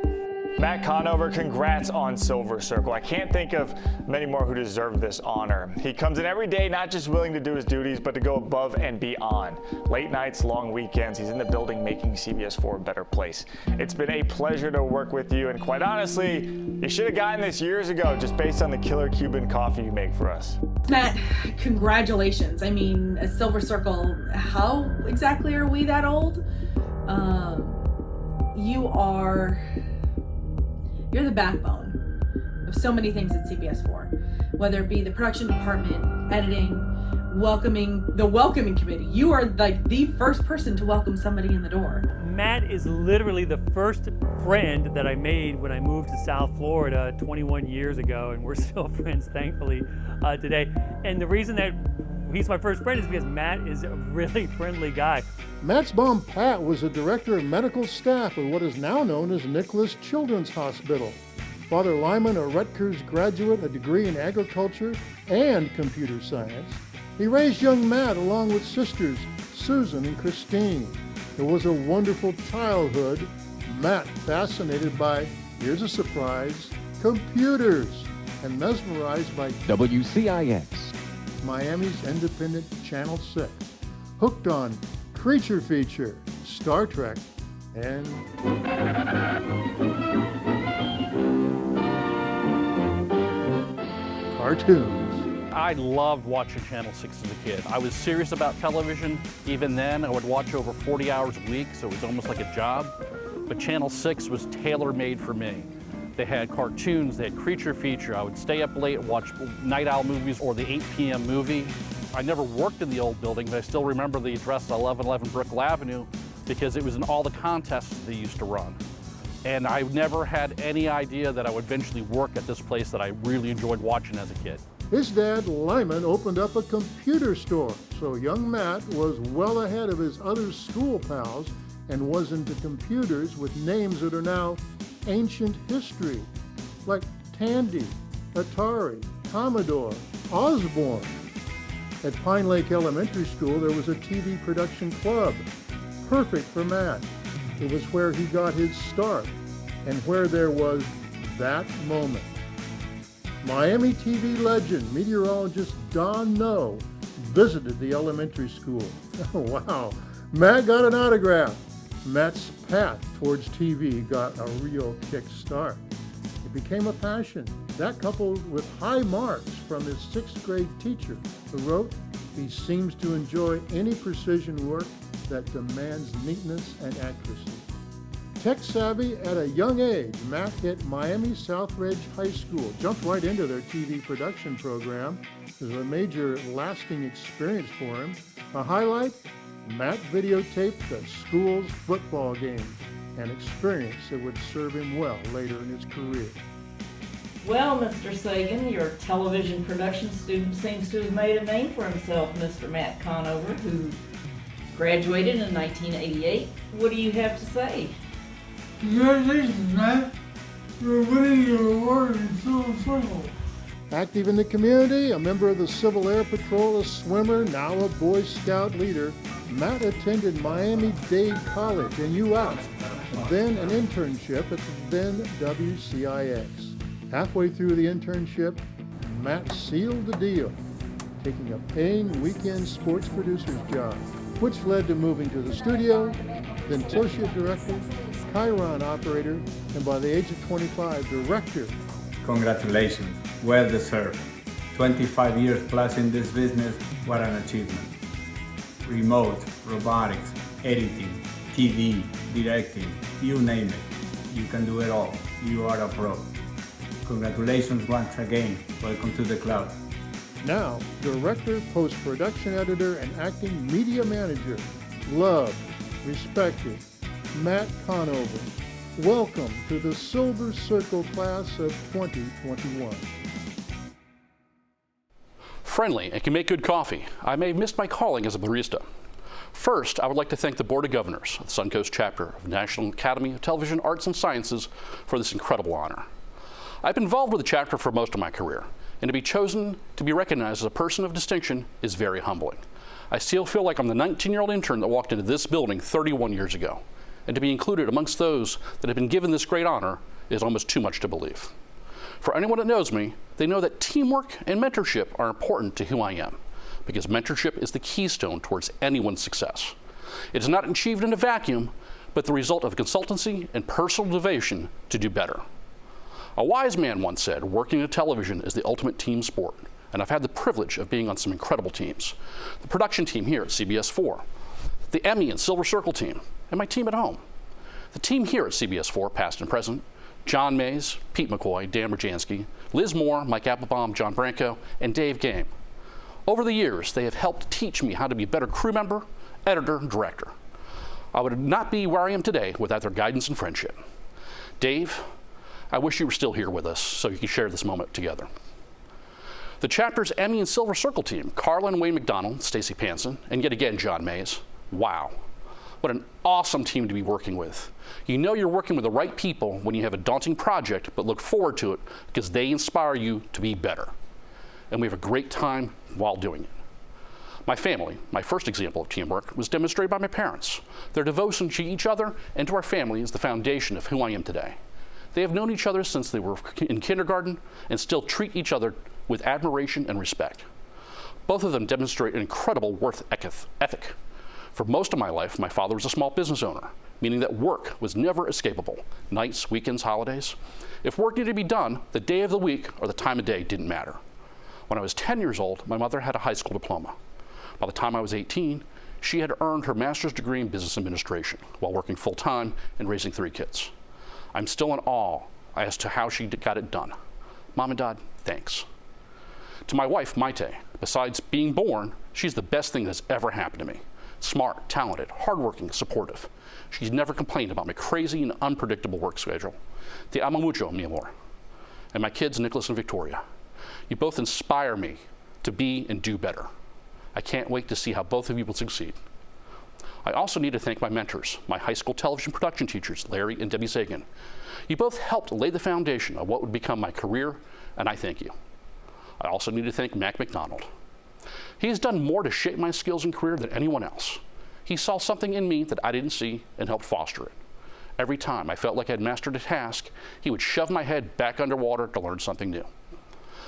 Matt Conover, congrats on Silver Circle. I can't think of many more who deserve this honor. He comes in every day not just willing to do his duties, but to go above and beyond. Late nights, long weekends, he's in the building making CBS4 a better place. It's been a pleasure to work with you, and quite honestly, you should have gotten this years ago just based on the killer Cuban coffee you make for us. Matt, congratulations. I mean, a Silver Circle, how exactly are we that old? You're the backbone of so many things at CBS4, whether it be the production department, editing, the welcoming committee. You are like the first person to welcome somebody in the door. Matt is literally the first friend that I made when I moved to South Florida 21 years ago, and we're still friends, thankfully, today. And the reason that he's my first friend is because Matt is a really friendly guy. Matt's mom, Pat, was a director of medical staff at what is now known as Nicholas Children's Hospital. Father Lyman, a Rutgers graduate, a degree in agriculture and computer science. He raised young Matt along with sisters Susan and Christine. It was a wonderful childhood. Matt fascinated by, here's a surprise, computers, and mesmerized by WCIX, Miami's independent Channel 6, hooked on Creature Feature, Star Trek, and cartoons. I loved watching Channel 6 as a kid. I was serious about television. Even then, I would watch over 40 hours a week, so it was almost like a job. But Channel 6 was tailor-made for me. They had cartoons, they had Creature Feature. I would stay up late and watch Night Owl movies or the 8 p.m. movie. I never worked in the old building, but I still remember the address 1111 Brickell Avenue because it was in all the contests they used to run. And I never had any idea that I would eventually work at this place that I really enjoyed watching as a kid. His dad, Lyman, opened up a computer store, so young Matt was well ahead of his other school pals and was into computers with names that are now ancient history, like Tandy, Atari, Commodore, Osborne. At Pine Lake Elementary School, there was a TV production club, perfect for Matt. It was where he got his start and where there was that moment. Miami TV legend, meteorologist Don Noe, visited the elementary school. Oh, wow. Matt got an autograph. Matt's path towards TV got a real kick start. It became a passion. That coupled with high marks from his 6th grade teacher who wrote, he seems to enjoy any precision work that demands neatness and accuracy. Tech savvy at a young age, Matt hit Miami Southridge High School, jumped right into their TV production program. It was a major lasting experience for him. A highlight, Matt videotaped the school's football games, an experience that would serve him well later in his career. Well, Mr. Sagan, your television production student seems to have made a name for himself, Mr. Matt Conover, who graduated in 1988. What do you have to say? Congratulations, Matt. You're winning your award in Silver Circle. Active in the community, a member of the Civil Air Patrol, a swimmer, now a Boy Scout leader, Matt attended Miami-Dade College and UF, and then an internship at the then WCIX. Halfway through the internship, Matt sealed the deal, taking a paying weekend sports producer's job, which led to moving to the studio, then associate director, Chiron operator, and by the age of 25, director. Congratulations, well deserved. 25 years plus in this business, what an achievement. Remote, robotics, editing, TV, directing, you name it. You can do it all. You are a pro. Congratulations once again. Welcome to the club. Now, director, post-production editor, and acting media manager, loved, respected, Matt Conover. Welcome to the Silver Circle class of 2021. Friendly and can make good coffee. I may have missed my calling as a barista. First, I would like to thank the Board of Governors of the Suncoast chapter of the National Academy of Television Arts and Sciences for this incredible honor. I've been involved with the chapter for most of my career, and to be chosen to be recognized as a person of distinction is very humbling. I still feel like I'm the 19-year-old intern that walked into this building 31 years ago, and to be included amongst those that have been given this great honor is almost too much to believe. For anyone that knows me, they know that teamwork and mentorship are important to who I am, because mentorship is the keystone towards anyone's success. It is not achieved in a vacuum, but the result of consultancy and personal devotion to do better. A wise man once said, working in television is the ultimate team sport, and I've had the privilege of being on some incredible teams. The production team here at CBS 4, the Emmy and Silver Circle team, and my team at home. The team here at CBS 4, past and present, John Mays, Pete McCoy, Dan Brzezinski, Liz Moore, Mike Applebaum, John Branco, and Dave Game. Over the years, they have helped teach me how to be a better crew member, editor, and director. I would not be where I am today without their guidance and friendship. Dave, I wish you were still here with us so you could share this moment together. The chapter's Emmy and Silver Circle team, Carla and Wayne McDonald, Stacey Panson, and yet again John Mays. Wow. What an awesome team to be working with. You know you're working with the right people when you have a daunting project, but look forward to it because they inspire you to be better. And we have a great time while doing it. My family, my first example of teamwork, was demonstrated by my parents. Their devotion to each other and to our family is the foundation of who I am today. They have known each other since they were in kindergarten and still treat each other with admiration and respect. Both of them demonstrate an incredible work ethic. For most of my life, my father was a small business owner, meaning that work was never escapable. Nights, weekends, holidays. If work needed to be done, the day of the week or the time of day didn't matter. When I was 10 years old, my mother had a high school diploma. By the time I was 18, she had earned her master's degree in business administration while working full-time and raising 3 kids. I'm still in awe as to how she got it done. Mom and Dad, thanks. To my wife, Maite, besides being born, she's the best thing that's ever happened to me. Smart, talented, hardworking, supportive. She's never complained about my crazy and unpredictable work schedule. Te amo mucho, mi amor. And my kids, Nicholas and Victoria. You both inspire me to be and do better. I can't wait to see how both of you will succeed. I also need to thank my mentors, my high school television production teachers, Larry and Debbie Sagan. You both helped lay the foundation of what would become my career, and I thank you. I also need to thank Mac McDonald. He has done more to shape my skills and career than anyone else. He saw something in me that I didn't see and helped foster it. Every time I felt like I'd mastered a task, he would shove my head back underwater to learn something new.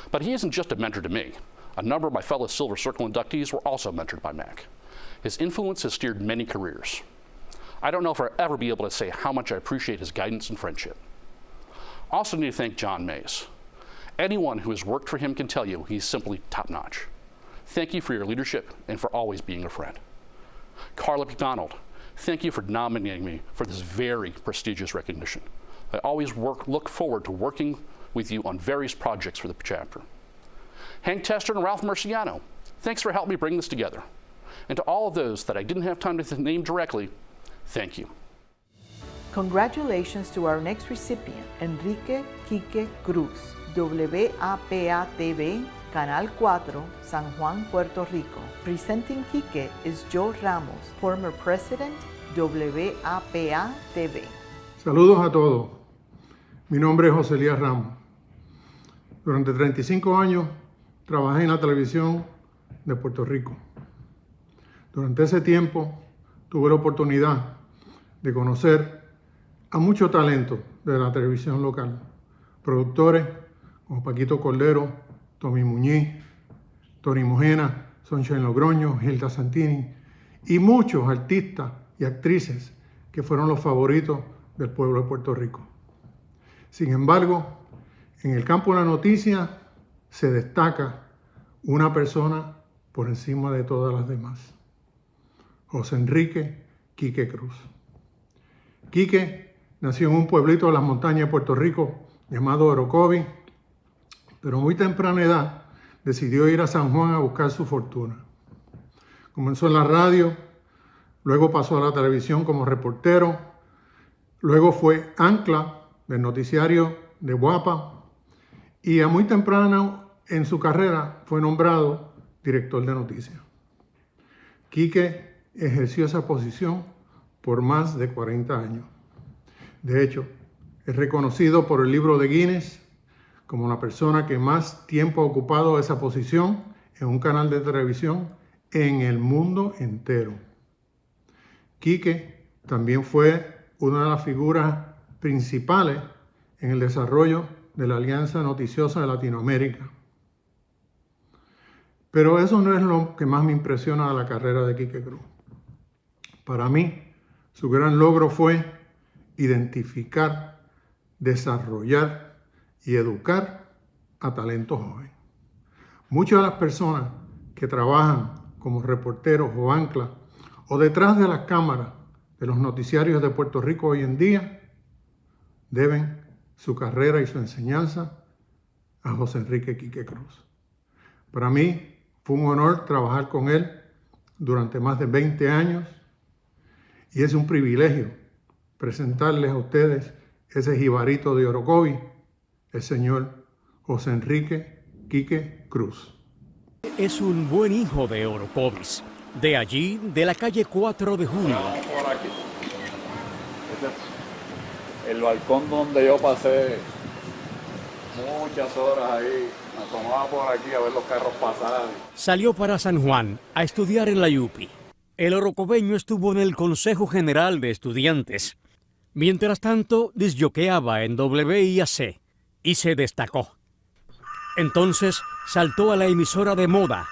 But he isn't just a mentor to me. A number of my fellow Silver Circle inductees were also mentored by Mac. His influence has steered many careers. I don't know if I'll ever be able to say how much I appreciate his guidance and friendship. I also need to thank John Mays. Anyone who has worked for him can tell you he's simply top-notch. Thank you for your leadership and for always being a friend. Carla McDonald, thank you for nominating me for this very prestigious recognition. I always look forward to working with you on various projects for the chapter. Hank Tester and Ralph Murciano, thanks for helping me bring this together. And to all of those that I didn't have time to name directly, thank you. Congratulations to our next recipient, Enrique Quique Cruz, WAPA-TV, Canal 4, San Juan, Puerto Rico. Presenting Quique is Joe Ramos, former president, WAPA-TV. Saludos a todos. Mi nombre es José Elías Ramos. Durante 35 años trabajé en la televisión de Puerto Rico. Durante ese tiempo tuve la oportunidad de conocer a mucho talento de la televisión local. Productores como Paquito Cordero, Tommy Muñiz, Tony Mojena, Sunshine Logroño, Hilda Santini y muchos artistas y actrices que fueron los favoritos del pueblo de Puerto Rico. Sin embargo, en el campo de la noticia se destaca una persona por encima de todas las demás. José Enrique Quique Cruz. Quique nació en un pueblito de las montañas de Puerto Rico llamado Orocovi pero a muy temprana edad decidió ir a San Juan a buscar su fortuna. Comenzó en la radio, luego pasó a la televisión como reportero, luego fue ancla del noticiario de Guapa y a muy temprano en su carrera fue nombrado director de noticias. Quique ejerció esa posición por más de 40 años. De hecho, es reconocido por el libro de Guinness como la persona que más tiempo ha ocupado esa posición en un canal de televisión en el mundo entero. Quique también fue una de las figuras principales en el desarrollo de la Alianza Noticiosa de Latinoamérica. Pero eso no es lo que más me impresiona de la carrera de Quique Cruz. Para mí, su gran logro fue identificar, desarrollar y educar a talento joven. Muchas de las personas que trabajan como reporteros o anclas o detrás de las cámaras de los noticiarios de Puerto Rico hoy en día deben su carrera y su enseñanza a José Enrique Quique Cruz. Para mí fue un honor trabajar con él durante más de 20 años y es un privilegio presentarles a ustedes ese jibarito de Orocovis, el señor José Enrique Quique Cruz. Es un buen hijo de Orocovis, de allí, de la calle 4 de Julio. Por aquí. Este es el balcón donde yo pasé muchas horas ahí. Me asomaba por aquí a ver los carros pasar. Salió para San Juan a estudiar en la UPI. El orocobeño estuvo en el Consejo General de Estudiantes. Mientras tanto, disjoqueaba en WIAC y se destacó. Entonces saltó a la emisora de moda,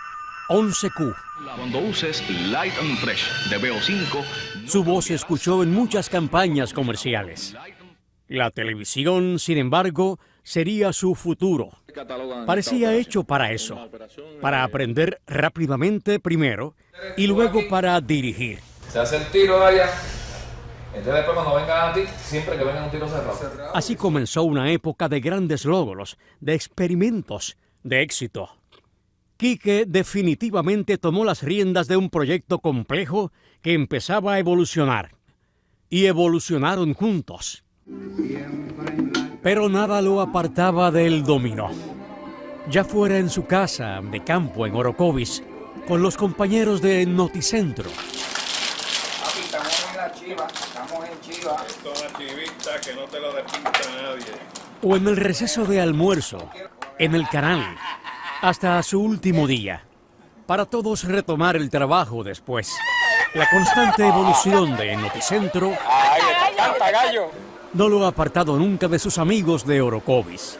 11Q. Cuando uses Light and Fresh de BO5... Su voz se escuchó en muchas campañas comerciales. La televisión, sin embargo, sería su futuro. Parecía hecho para eso, para aprender rápidamente primero y luego para dirigir. Se hace el tiro allá. Entonces después cuando vengan a ti, siempre que vengan un tiro cerrado. Así comenzó una época de grandes logros, de experimentos, de éxito. Quique definitivamente tomó las riendas de un proyecto complejo que empezaba a evolucionar. Y evolucionaron juntos. Pero nada lo apartaba del dominó. Ya fuera en su casa de campo en Orocovis, con los compañeros de Noticentro. Papi, estamos en la chiva, estamos en chiva. Esto es una chivita que no te lo despinta nadie. O en el receso de almuerzo, en el canal, hasta su último día, para todos retomar el trabajo después. La constante evolución de Noticentro no lo ha apartado nunca de sus amigos de Orocovis.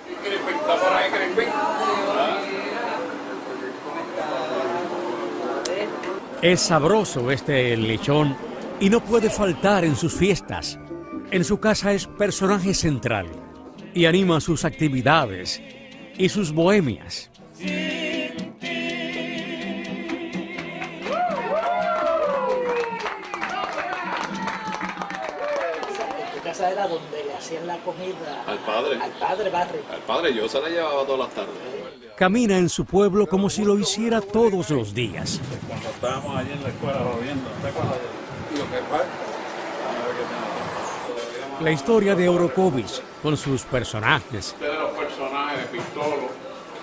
Es sabroso este lechón y no puede faltar en sus fiestas. En su casa es personaje central y anima sus actividades y sus bohemias. Esa era donde le hacían la comida al padre. Al padre, yo se la llevaba todas las tardes. Camina en su pueblo como si lo hiciera todos los días. Cuando estábamos allí en la escuela jodiendo, ¿te acuerdas? ¿Y lo que pasa? La historia de Orocovis, con sus personajes,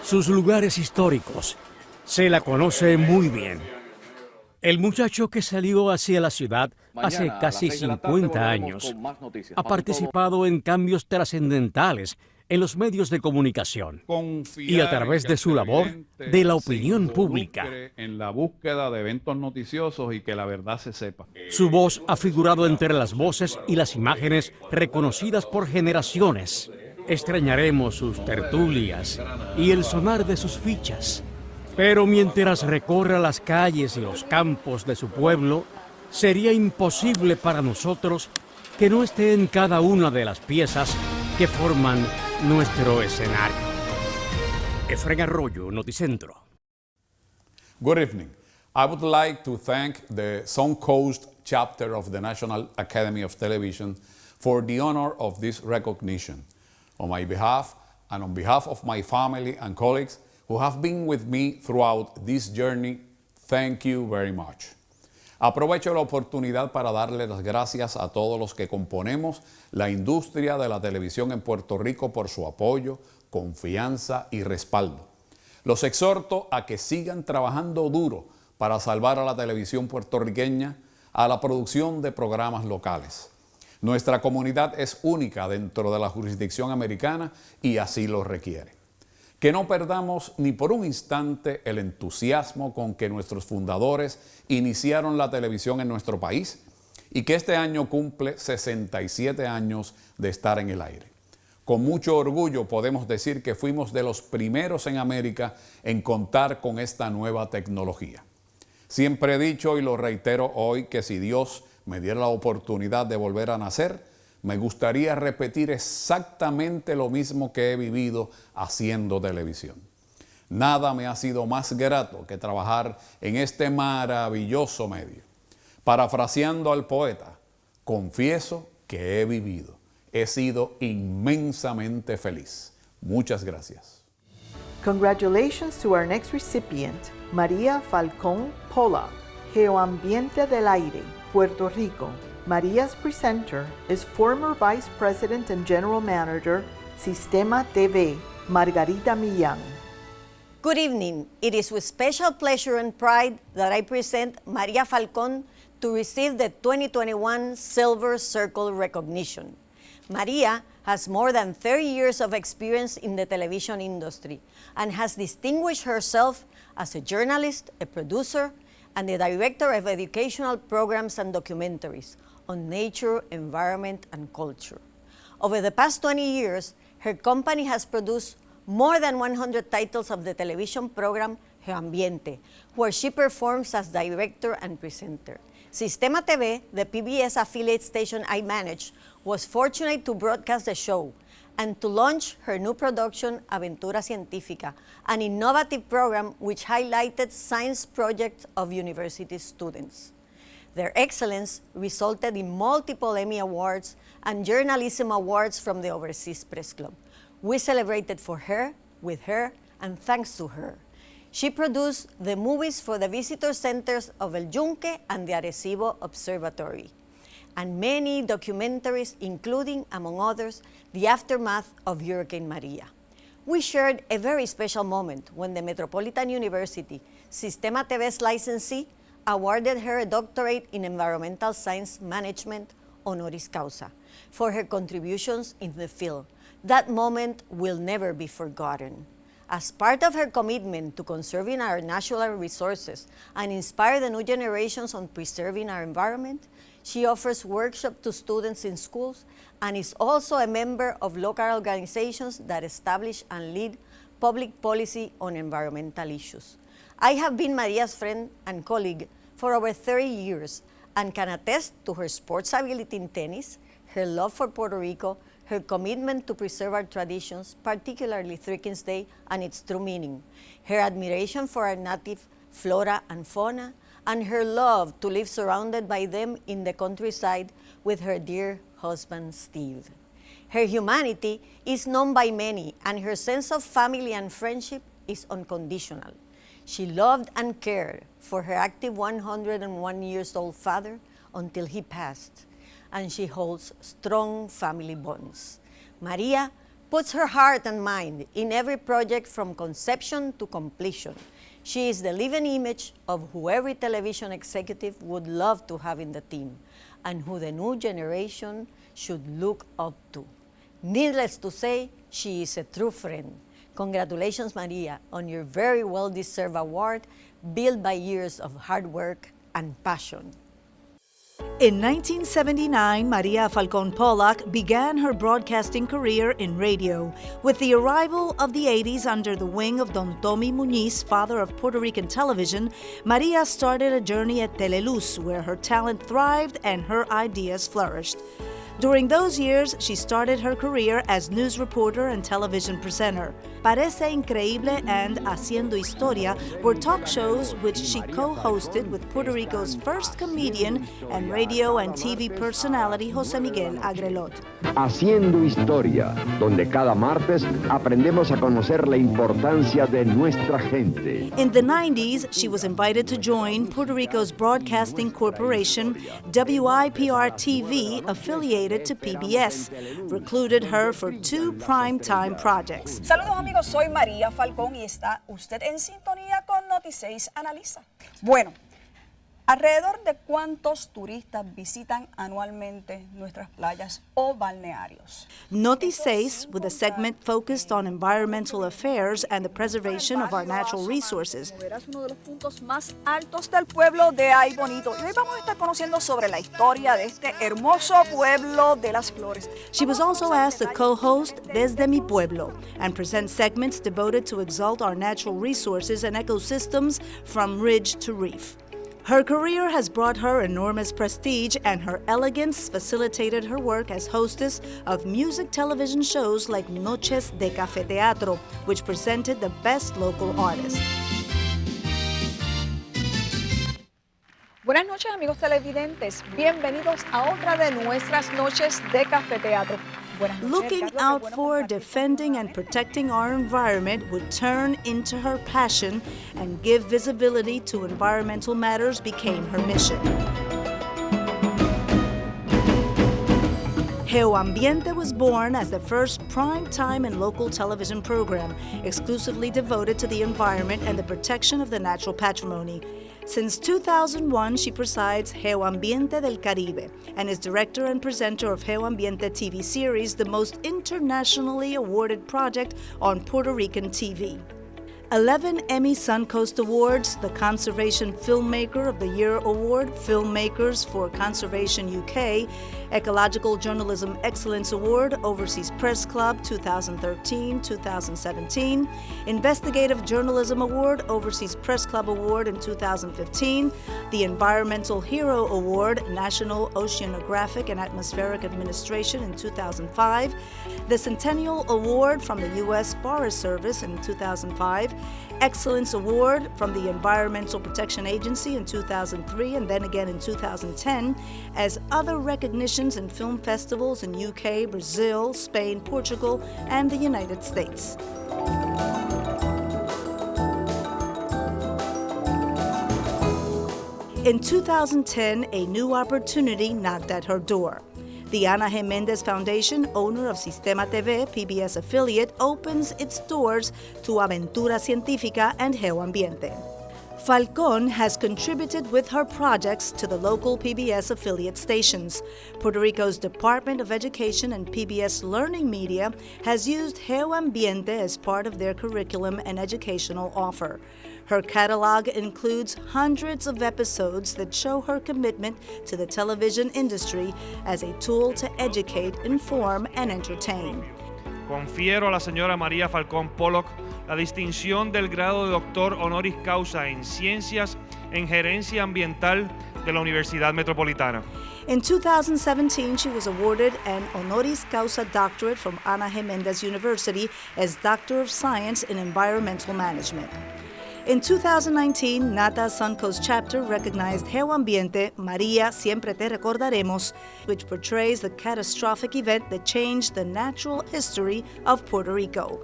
sus lugares históricos, se la conoce muy bien. El muchacho que salió hacia la ciudad hace casi 50 años ha participado en cambios trascendentales en los medios de comunicación y a través de su labor de la opinión pública. En la búsqueda de eventos noticiosos y que la verdad se sepa. Su voz ha figurado entre las voces y las imágenes reconocidas por generaciones. Extrañaremos sus tertulias y el sonar de sus fichas. Pero mientras recorra las calles y los campos de su pueblo, sería imposible para nosotros que no esté en cada una de las piezas que forman nuestro escenario. Efraín Arroyo, Noticentro. Good evening. I would like to thank the Suncoast chapter of the National Academy of Television for the honor of this recognition. On my behalf, and on behalf of my family and colleagues who have been with me throughout this journey, thank you very much. Aprovecho la oportunidad para darle las gracias a todos los que componemos la industria de la televisión en Puerto Rico por su apoyo, confianza y respaldo. Los exhorto a que sigan trabajando duro para salvar a la televisión puertorriqueña, a la producción de programas locales. Nuestra comunidad es única dentro de la jurisdicción americana y así lo requiere. Que no perdamos ni por un instante el entusiasmo con que nuestros fundadores iniciaron la televisión en nuestro país y que este año cumple 67 años de estar en el aire. Con mucho orgullo podemos decir que fuimos de los primeros en América en contar con esta nueva tecnología. Siempre he dicho y lo reitero hoy que si Dios me diera la oportunidad de volver a nacer, me gustaría repetir exactamente lo mismo que he vivido haciendo televisión. Nada me ha sido más grato que trabajar en este maravilloso medio. Parafraseando al poeta, confieso que he vivido. He sido inmensamente feliz. Muchas gracias. Congratulations to our next recipient, María Falcón Pollock, Geoambiente del Aire, Puerto Rico. Maria's presenter is former Vice President and General Manager, Sistema TV, Margarita Millán. Good evening. It is with special pleasure and pride that I present María Falcón to receive the 2021 Silver Circle recognition. María has more than 30 years of experience in the television industry and has distinguished herself as a journalist, a producer, and the director of educational programs and documentaries on nature, environment, and culture. Over the past 20 years, her company has produced more than 100 titles of the television program Geoambiente, where she performs as director and presenter. Sistema TV, the PBS affiliate station I manage, was fortunate to broadcast the show and to launch her new production, Aventura Científica, an innovative program which highlighted science projects of university students. Their excellence resulted in multiple Emmy Awards and journalism awards from the Overseas Press Club. We celebrated for her, with her, and thanks to her. She produced the movies for the visitor centers of El Yunque and the Arecibo Observatory, and many documentaries, including, among others, the aftermath of Hurricane Maria. We shared a very special moment when the Metropolitan University, Sistema TV's licensee, awarded her a doctorate in environmental science management honoris causa for her contributions in the field. That moment will never be forgotten. As part of her commitment to conserving our natural resources and inspire the new generations on preserving our environment, she offers workshops to students in schools and is also a member of local organizations that establish and lead public policy on environmental issues. I have been Maria's friend and colleague for over 30 years and can attest to her sports ability in tennis, her love for Puerto Rico, her commitment to preserve our traditions, particularly Three Kings Day and its true meaning, her admiration for our native flora and fauna, and her love to live surrounded by them in the countryside with her dear husband, Steve. Her humanity is known by many, and her sense of family and friendship is unconditional. She loved and cared for her active 101-year-old father until he passed, and she holds strong family bonds. Maria puts her heart and mind in every project from conception to completion. She is the living image of who every television executive would love to have in the team, and who the new generation should look up to. Needless to say, she is a true friend. Congratulations, Maria, on your very well-deserved award, built by years of hard work and passion. In 1979, Maria Falcón Pollock began her broadcasting career in radio. With the arrival of the 80s under the wing of Don Tommy Muñiz, father of Puerto Rican television, Maria started a journey at Teleluz, where her talent thrived and her ideas flourished. During those years, she started her career as news reporter and television presenter. Parece Increíble and Haciendo Historia were talk shows which she co-hosted with Puerto Rico's first comedian and radio and TV personality José Miguel Agrelot. Haciendo Historia, donde cada martes aprendemos a conocer la importancia de nuestra gente. In the 90s, she was invited to join Puerto Rico's Broadcasting Corporation, WIPR-TV, affiliated to PBS, recruited her for 2 primetime projects. Saludos amigos, soy María Falcón y está usted en sintonía con Noti6 Analiza. Bueno, ¿alrededor de cuántos turistas visitan anualmente nuestras playas o balnearios? Noti6, with a segment focused on environmental affairs and the preservation of our natural resources. Es uno de los puntos más altos del pueblo de Ay Bonito. Y hoy vamos a estar conociendo sobre la historia de este hermoso pueblo de las flores. She was also asked to co-host Desde Mi Pueblo and present segments devoted to exalt our natural resources and ecosystems from ridge to reef. Her career has brought her enormous prestige, and her elegance facilitated her work as hostess of music television shows like Noches de Café Teatro, which presented the best local artists. Buenas noches amigos televidentes, bienvenidos a otra de nuestras noches de Café Teatro. Looking out for, defending, and protecting our environment would turn into her passion, and give visibility to environmental matters became her mission. GeoAmbiente was born as the first prime-time and local television program exclusively devoted to the environment and the protection of the natural patrimony. Since 2001, she presides GeoAmbiente del Caribe and is director and presenter of GeoAmbiente TV series, the most internationally awarded project on Puerto Rican TV. 11 Emmy Suncoast Awards, the Conservation Filmmaker of the Year Award, Filmmakers for Conservation UK, Ecological Journalism Excellence Award, Overseas Press Club 2013-2017, Investigative Journalism Award, Overseas Press Club Award in 2015, the Environmental Hero Award, National Oceanographic and Atmospheric Administration in 2005, the Centennial Award from the U.S. Forest Service in 2005, Excellence Award from the Environmental Protection Agency in 2003 and then again in 2010, as other recognitions in film festivals in UK, Brazil, Spain, Portugal, and the United States. In 2010, a new opportunity knocked at her door. The Ana G. Méndez Foundation, owner of Sistema TV, PBS affiliate, opens its doors to Aventura Científica and GeoAmbiente. Falcón has contributed with her projects to the local PBS affiliate stations. Puerto Rico's Department of Education and PBS Learning Media has used GeoAmbiente as part of their curriculum and educational offer. Her catalog includes hundreds of episodes that show her commitment to the television industry as a tool to educate, inform, and entertain. Confiero a la señora María Falcón Pollock la distinción del grado de doctor honoris causa en Ciencias en Gerencia Ambiental de la Universidad Metropolitana. In 2017, she was awarded an honoris causa doctorate from Ana G. Méndez University as Doctor of Science in Environmental Management. In 2019, NATA's Suncoast chapter recognized GeoAmbiente, María Siempre Te Recordaremos, which portrays the catastrophic event that changed the natural history of Puerto Rico.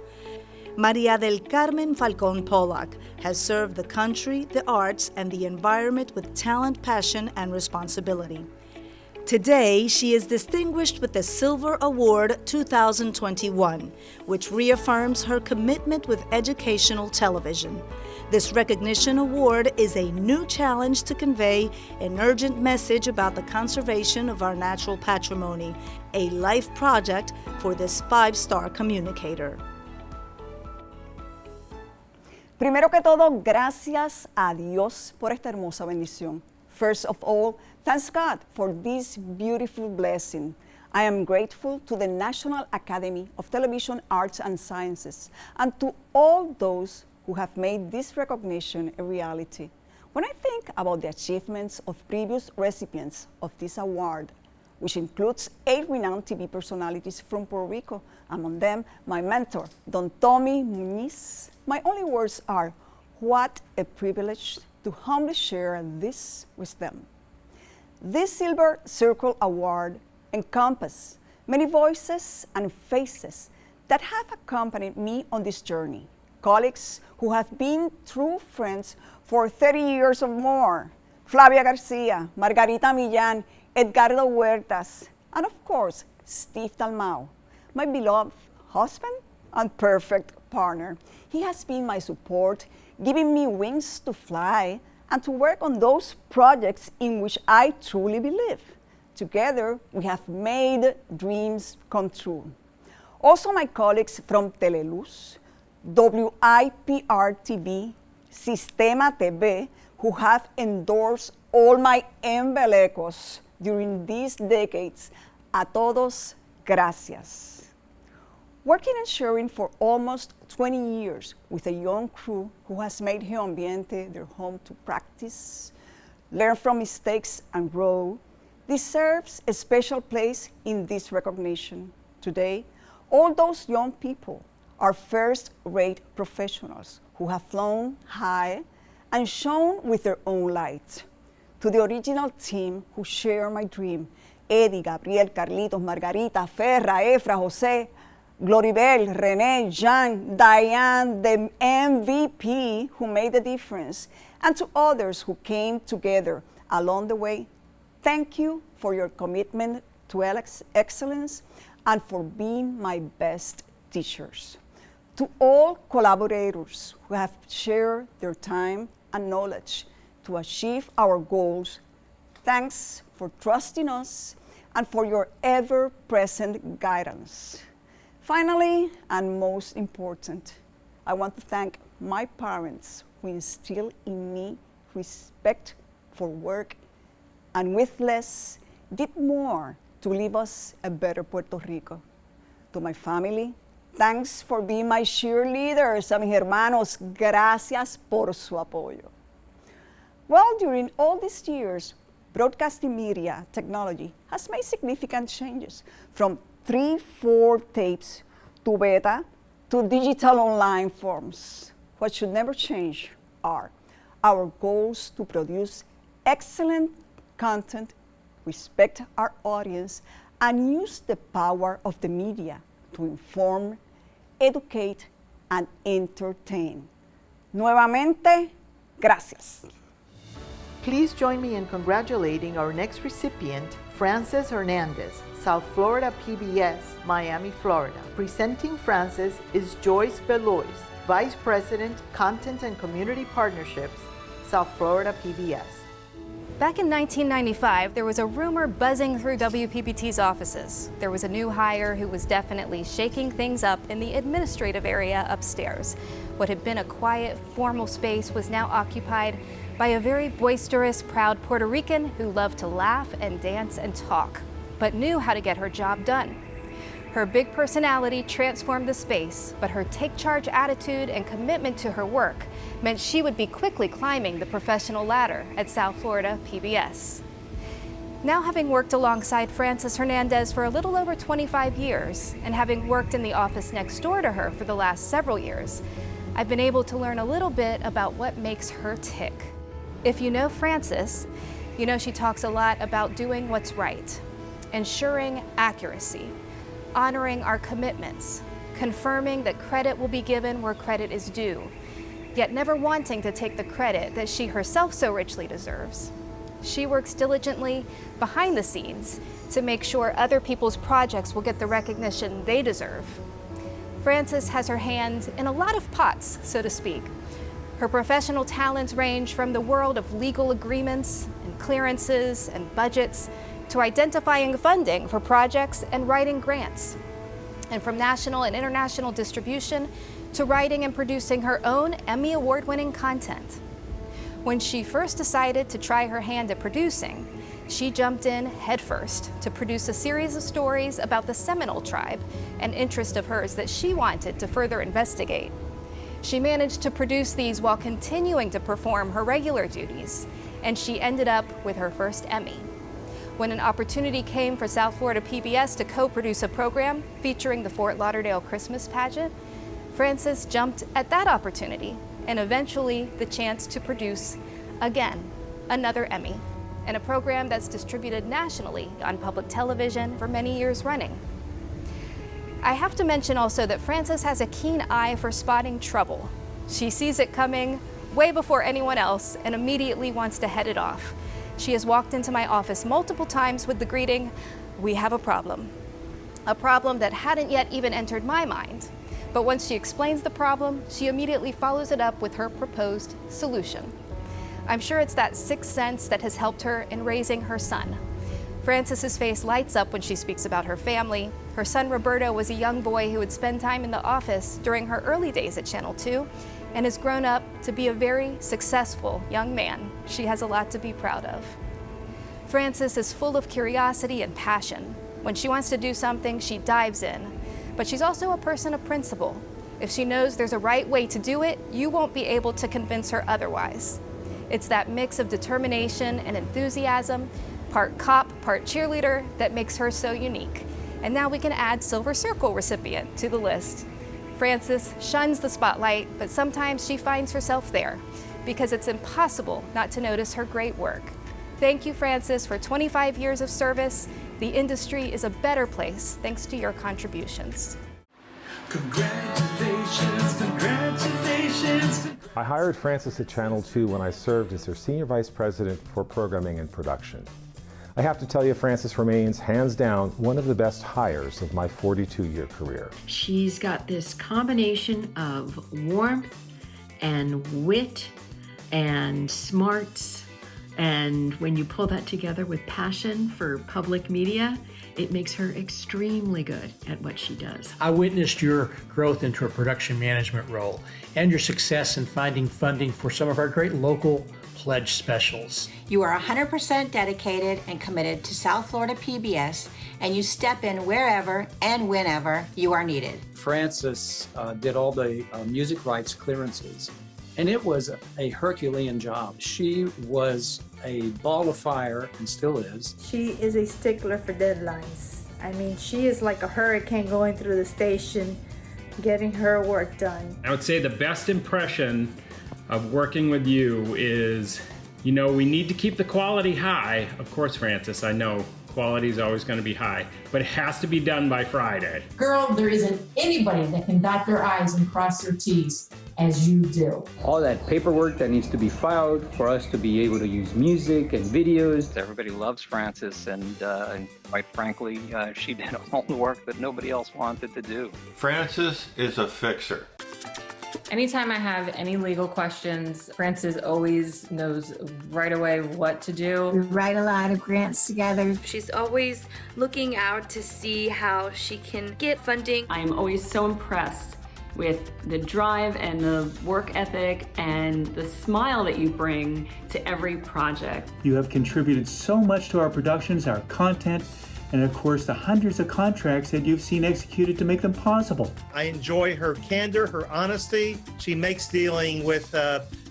María del Carmen Falcón Pollock has served the country, the arts, and the environment with talent, passion, and responsibility. Today, she is distinguished with the Silver Award 2021, which reaffirms her commitment with educational television. This recognition award is a new challenge to convey an urgent message about the conservation of our natural patrimony, a life project for this 5-star communicator. Primero que todo, gracias a Dios por esta hermosa bendición. First of all, thanks God for this beautiful blessing. I am grateful to the National Academy of Television Arts and Sciences and to all those who have made this recognition a reality. When I think about the achievements of previous recipients of this award, which includes 8 renowned TV personalities from Puerto Rico, among them my mentor, Don Tommy Muñiz. My only words are, what a privilege to humbly share this with them. This Silver Circle Award encompasses many voices and faces that have accompanied me on this journey. Colleagues who have been true friends for 30 years or more. Flavia Garcia, Margarita Millán, Edgardo Huertas, and of course, Steve Dalmau, my beloved husband and perfect partner. He has been my support, giving me wings to fly and to work on those projects in which I truly believe. Together, we have made dreams come true. Also, my colleagues from Teleluz, WIPR TV, Sistema TV, who have endorsed all my embelecos during these decades. A todos, gracias. Working and sharing for almost 20 years with a young crew who has made Geo Ambiente their home to practice, learn from mistakes, and grow, deserves a special place in this recognition. Today, all those young people are first-rate professionals who have flown high and shone with their own light. To the original team who share my dream, Eddie, Gabriel, Carlitos, Margarita, Ferra, Efra, Jose, Gloribel, Renee, Jean, Diane, the MVP who made the difference, and to others who came together along the way, thank you for your commitment to excellence and for being my best teachers. To all collaborators who have shared their time and knowledge to achieve our goals, thanks for trusting us and for your ever-present guidance. Finally, and most important, I want to thank my parents who instilled in me respect for work and with less did more to leave us a better Puerto Rico. To my family, thanks for being my cheerleaders. A mis hermanos, gracias por su apoyo. Well, during all these years, broadcasting media technology has made significant changes from 3/4 tapes to beta to digital online forms. What should never change are our goals to produce excellent content, respect our audience, and use the power of the media to inform, educate, and entertain. Nuevamente, gracias. Please join me in congratulating our next recipient, Frances Hernandez, South Florida PBS, Miami, Florida. Presenting Frances is Joyce Belois, Vice President, Content and Community Partnerships, South Florida PBS. Back in 1995, there was a rumor buzzing through WPBT's offices. There was a new hire who was definitely shaking things up in the administrative area upstairs. What had been a quiet, formal space was now occupied by a very boisterous, proud Puerto Rican who loved to laugh and dance and talk, but knew how to get her job done. Her big personality transformed the space, but her take-charge attitude and commitment to her work meant she would be quickly climbing the professional ladder at South Florida PBS. Now, having worked alongside Frances Hernandez for a little over 25 years, and having worked in the office next door to her for the last several years, I've been able to learn a little bit about what makes her tick. If you know Frances, you know she talks a lot about doing what's right, ensuring accuracy, honoring our commitments, confirming that credit will be given where credit is due, yet never wanting to take the credit that she herself so richly deserves. She works diligently behind the scenes to make sure other people's projects will get the recognition they deserve. Frances has her hand in a lot of pots, so to speak. Her professional talents range from the world of legal agreements and clearances and budgets to identifying funding for projects and writing grants, and from national and international distribution to writing and producing her own Emmy Award-winning content. When she first decided to try her hand at producing, she jumped in headfirst to produce a series of stories about the Seminole tribe, an interest of hers that she wanted to further investigate. She managed to produce these while continuing to perform her regular duties, and she ended up with her first Emmy. When an opportunity came for South Florida PBS to co-produce a program featuring the Fort Lauderdale Christmas pageant, Frances jumped at that opportunity and eventually the chance to produce, again, another Emmy, and a program that's distributed nationally on public television for many years running. I have to mention also that Frances has a keen eye for spotting trouble. She sees it coming way before anyone else and immediately wants to head it off. She has walked into my office multiple times with the greeting, "We have a problem." A problem that hadn't yet even entered my mind. But once she explains the problem, she immediately follows it up with her proposed solution. I'm sure it's that sixth sense that has helped her in raising her son. Frances's face lights up when she speaks about her family. Her son Roberto was a young boy who would spend time in the office during her early days at Channel 2 and has grown up to be a very successful young man. She has a lot to be proud of. Frances is full of curiosity and passion. When she wants to do something, she dives in. But she's also a person of principle. If she knows there's a right way to do it, you won't be able to convince her otherwise. It's that mix of determination and enthusiasm, part cop, part cheerleader, that makes her so unique. And now we can add Silver Circle recipient to the list. Frances shuns the spotlight, but sometimes she finds herself there because it's impossible not to notice her great work. Thank you, Frances, for 25 years of service. The industry is a better place thanks to your contributions. Congratulations, congratulations. I hired Frances at Channel 2 when I served as their Senior Vice President for Programming and Production. I have to tell you, Frances remains, hands down, one of the best hires of my 42-year career. She's got this combination of warmth and wit and smarts, and when you pull that together with passion for public media, it makes her extremely good at what she does. I witnessed your growth into a production management role and your success in finding funding for some of our great local pledge specials. You are 100% dedicated and committed to South Florida PBS, and you step in wherever and whenever you are needed. Frances did all the music rights clearances, and it was a Herculean job. She was a ball of fire, and still is. She is a stickler for deadlines. I mean, she is like a hurricane going through the station, getting her work done. I would say the best impression of working with you is, we need to keep the quality high. Of course, Frances, I know quality is always going to be high, but it has to be done by Friday. Girl, there isn't anybody that can dot their I's and cross their T's as you do. All that paperwork that needs to be filed for us to be able to use music and videos. Everybody loves Frances, and quite frankly, she did all the work that nobody else wanted to do. Frances is a fixer. Anytime I have any legal questions, Frances always knows right away what to do. We write a lot of grants together. She's always looking out to see how she can get funding. I am always so impressed with the drive and the work ethic and the smile that you bring to every project. You have contributed so much to our productions, our content, and of course the hundreds of contracts that you've seen executed to make them possible. I enjoy her candor, her honesty. She makes dealing with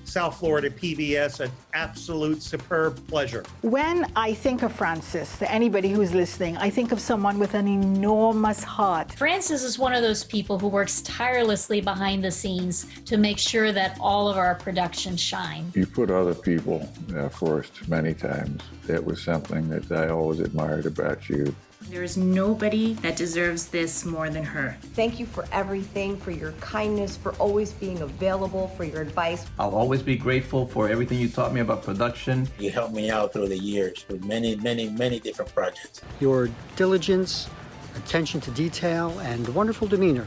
South Florida PBS an absolute superb pleasure. When I think of Frances, to anybody who's listening, I think of someone with an enormous heart. Frances is one of those people who works tirelessly behind the scenes to make sure that all of our productions shine. You put other people first many times. That was something that I always admired about you. There is nobody that deserves this more than her. Thank you for everything, for your kindness, for always being available, for your advice. I'll always be grateful for everything you taught me about production. You helped me out through the years with many, many, many different projects. Your diligence, attention to detail, and wonderful demeanor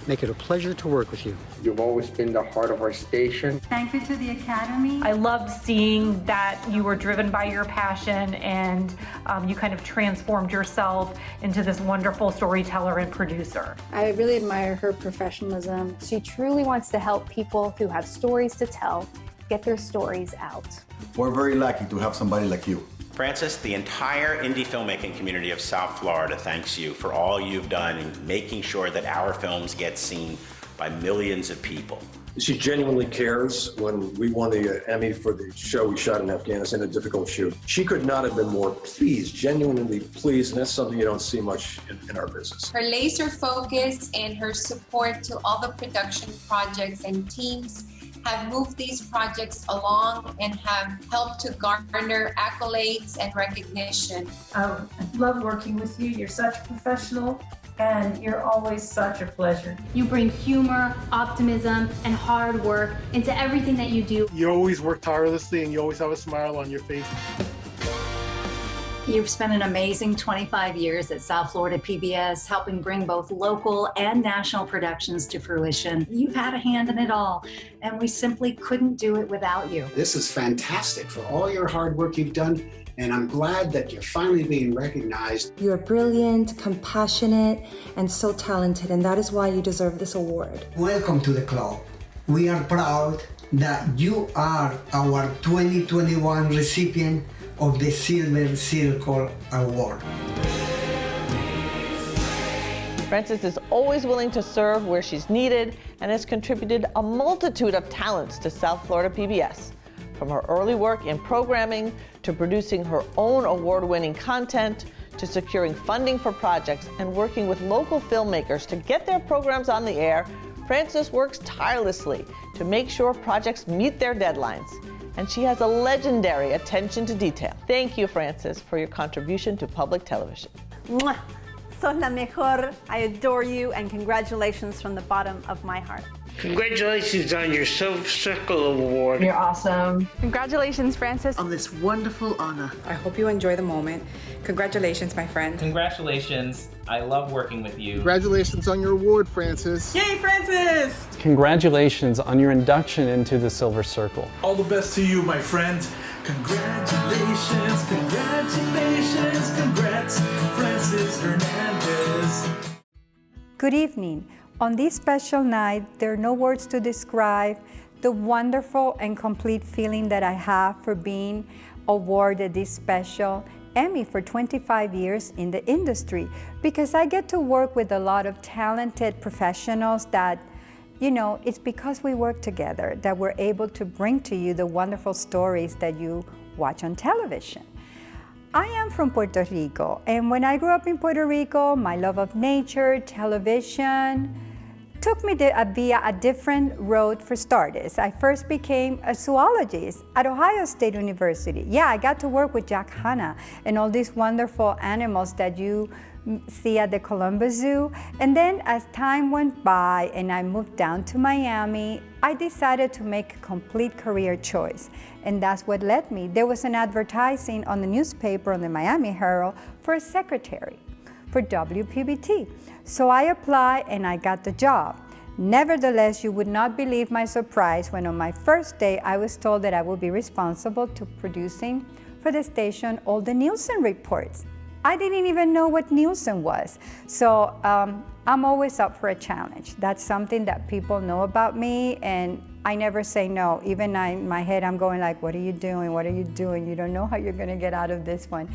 make it a pleasure to work with you. You've always been the heart of our station. Thank you to the Academy. I loved seeing that you were driven by your passion and you kind of transformed yourself into this wonderful storyteller and producer. I really admire her professionalism. She truly wants to help people who have stories to tell get their stories out. We're very lucky to have somebody like you. Frances, the entire indie filmmaking community of South Florida thanks you for all you've done in making sure that our films get seen by millions of people. She genuinely cares. When we won the Emmy for the show we shot in Afghanistan, a difficult shoot, she could not have been more pleased, genuinely pleased, and that's something you don't see much in our business. Her laser focus and her support to all the production projects and teams have moved these projects along and have helped to garner accolades and recognition. I love working with you. You're such a professional, and you're always such a pleasure. You bring humor, optimism, and hard work into everything that you do. You always work tirelessly, and you always have a smile on your face. You've spent an amazing 25 years at South Florida PBS, helping bring both local and national productions to fruition. You've had a hand in it all, and we simply couldn't do it without you. This is fantastic for all your hard work you've done, and I'm glad that you're finally being recognized. You're brilliant, compassionate, and so talented, and that is why you deserve this award. Welcome to the club. We are proud that you are our 2021 recipient of the Silver Circle Award. Frances is always willing to serve where she's needed and has contributed a multitude of talents to South Florida PBS. From her early work in programming, to producing her own award-winning content, to securing funding for projects and working with local filmmakers to get their programs on the air, Frances works tirelessly to make sure projects meet their deadlines. And she has a legendary attention to detail. Thank you, Frances, for your contribution to public television. Mwah. Sos la mejor. I adore you, and congratulations from the bottom of my heart. Congratulations on your Silver Circle Award. You're awesome. Congratulations, Frances, on this wonderful honor. I hope you enjoy the moment. Congratulations, my friend. Congratulations. I love working with you. Congratulations on your award, Frances. Yay, Frances! Congratulations on your induction into the Silver Circle. All the best to you, my friend. Congratulations, congratulations, congrats, Frances Hernandez. Good evening. On this special night, there are no words to describe the wonderful and complete feeling that I have for being awarded this special Emmy for 25 years in the industry, because I get to work with a lot of talented professionals that, you know, it's because we work together that we're able to bring to you the wonderful stories that you watch on television. I am from Puerto Rico, and when I grew up in Puerto Rico, my love of nature, television, took me via a different road for starters. I first became a zoologist at Ohio State University. Yeah, I got to work with Jack Hanna and all these wonderful animals that you see at the Columbus Zoo. And then as time went by and I moved down to Miami, I decided to make a complete career choice. And that's what led me. There was an advertising on the newspaper, on the Miami Herald, for a secretary for WPBT. So I applied and I got the job. Nevertheless, you would not believe my surprise when on my first day I was told that I would be responsible to producing for the station all the Nielsen reports. I didn't even know what Nielsen was. So I'm always up for a challenge. That's something that people know about me, and I never say no. Even in my head, I'm going like, what are you doing? What are you doing? You don't know how you're gonna get out of this one.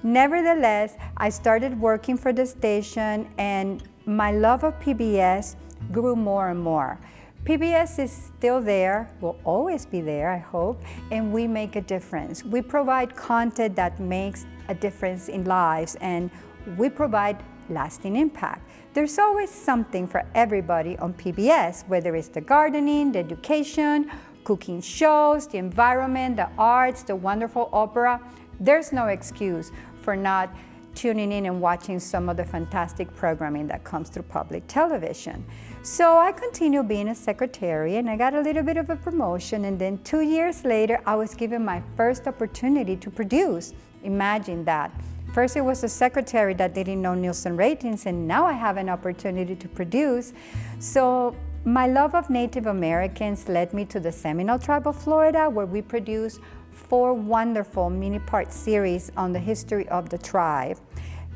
Nevertheless, I started working for the station, and my love of PBS grew more and more. PBS is still there, will always be there, I hope, and we make a difference. We provide content that makes a difference in lives, and we provide lasting impact. There's always something for everybody on PBS, whether it's the gardening, the education, cooking shows, the environment, the arts, the wonderful opera. There's no excuse for not tuning in and watching some of the fantastic programming that comes through public television. So I continued being a secretary, and I got a little bit of a promotion, and then 2 years later, I was given my first opportunity to produce. Imagine that. First it was a secretary that didn't know Nielsen ratings, and now I have an opportunity to produce. So my love of Native Americans led me to the Seminole Tribe of Florida, where we produce 4 wonderful mini-part series on the history of the tribe.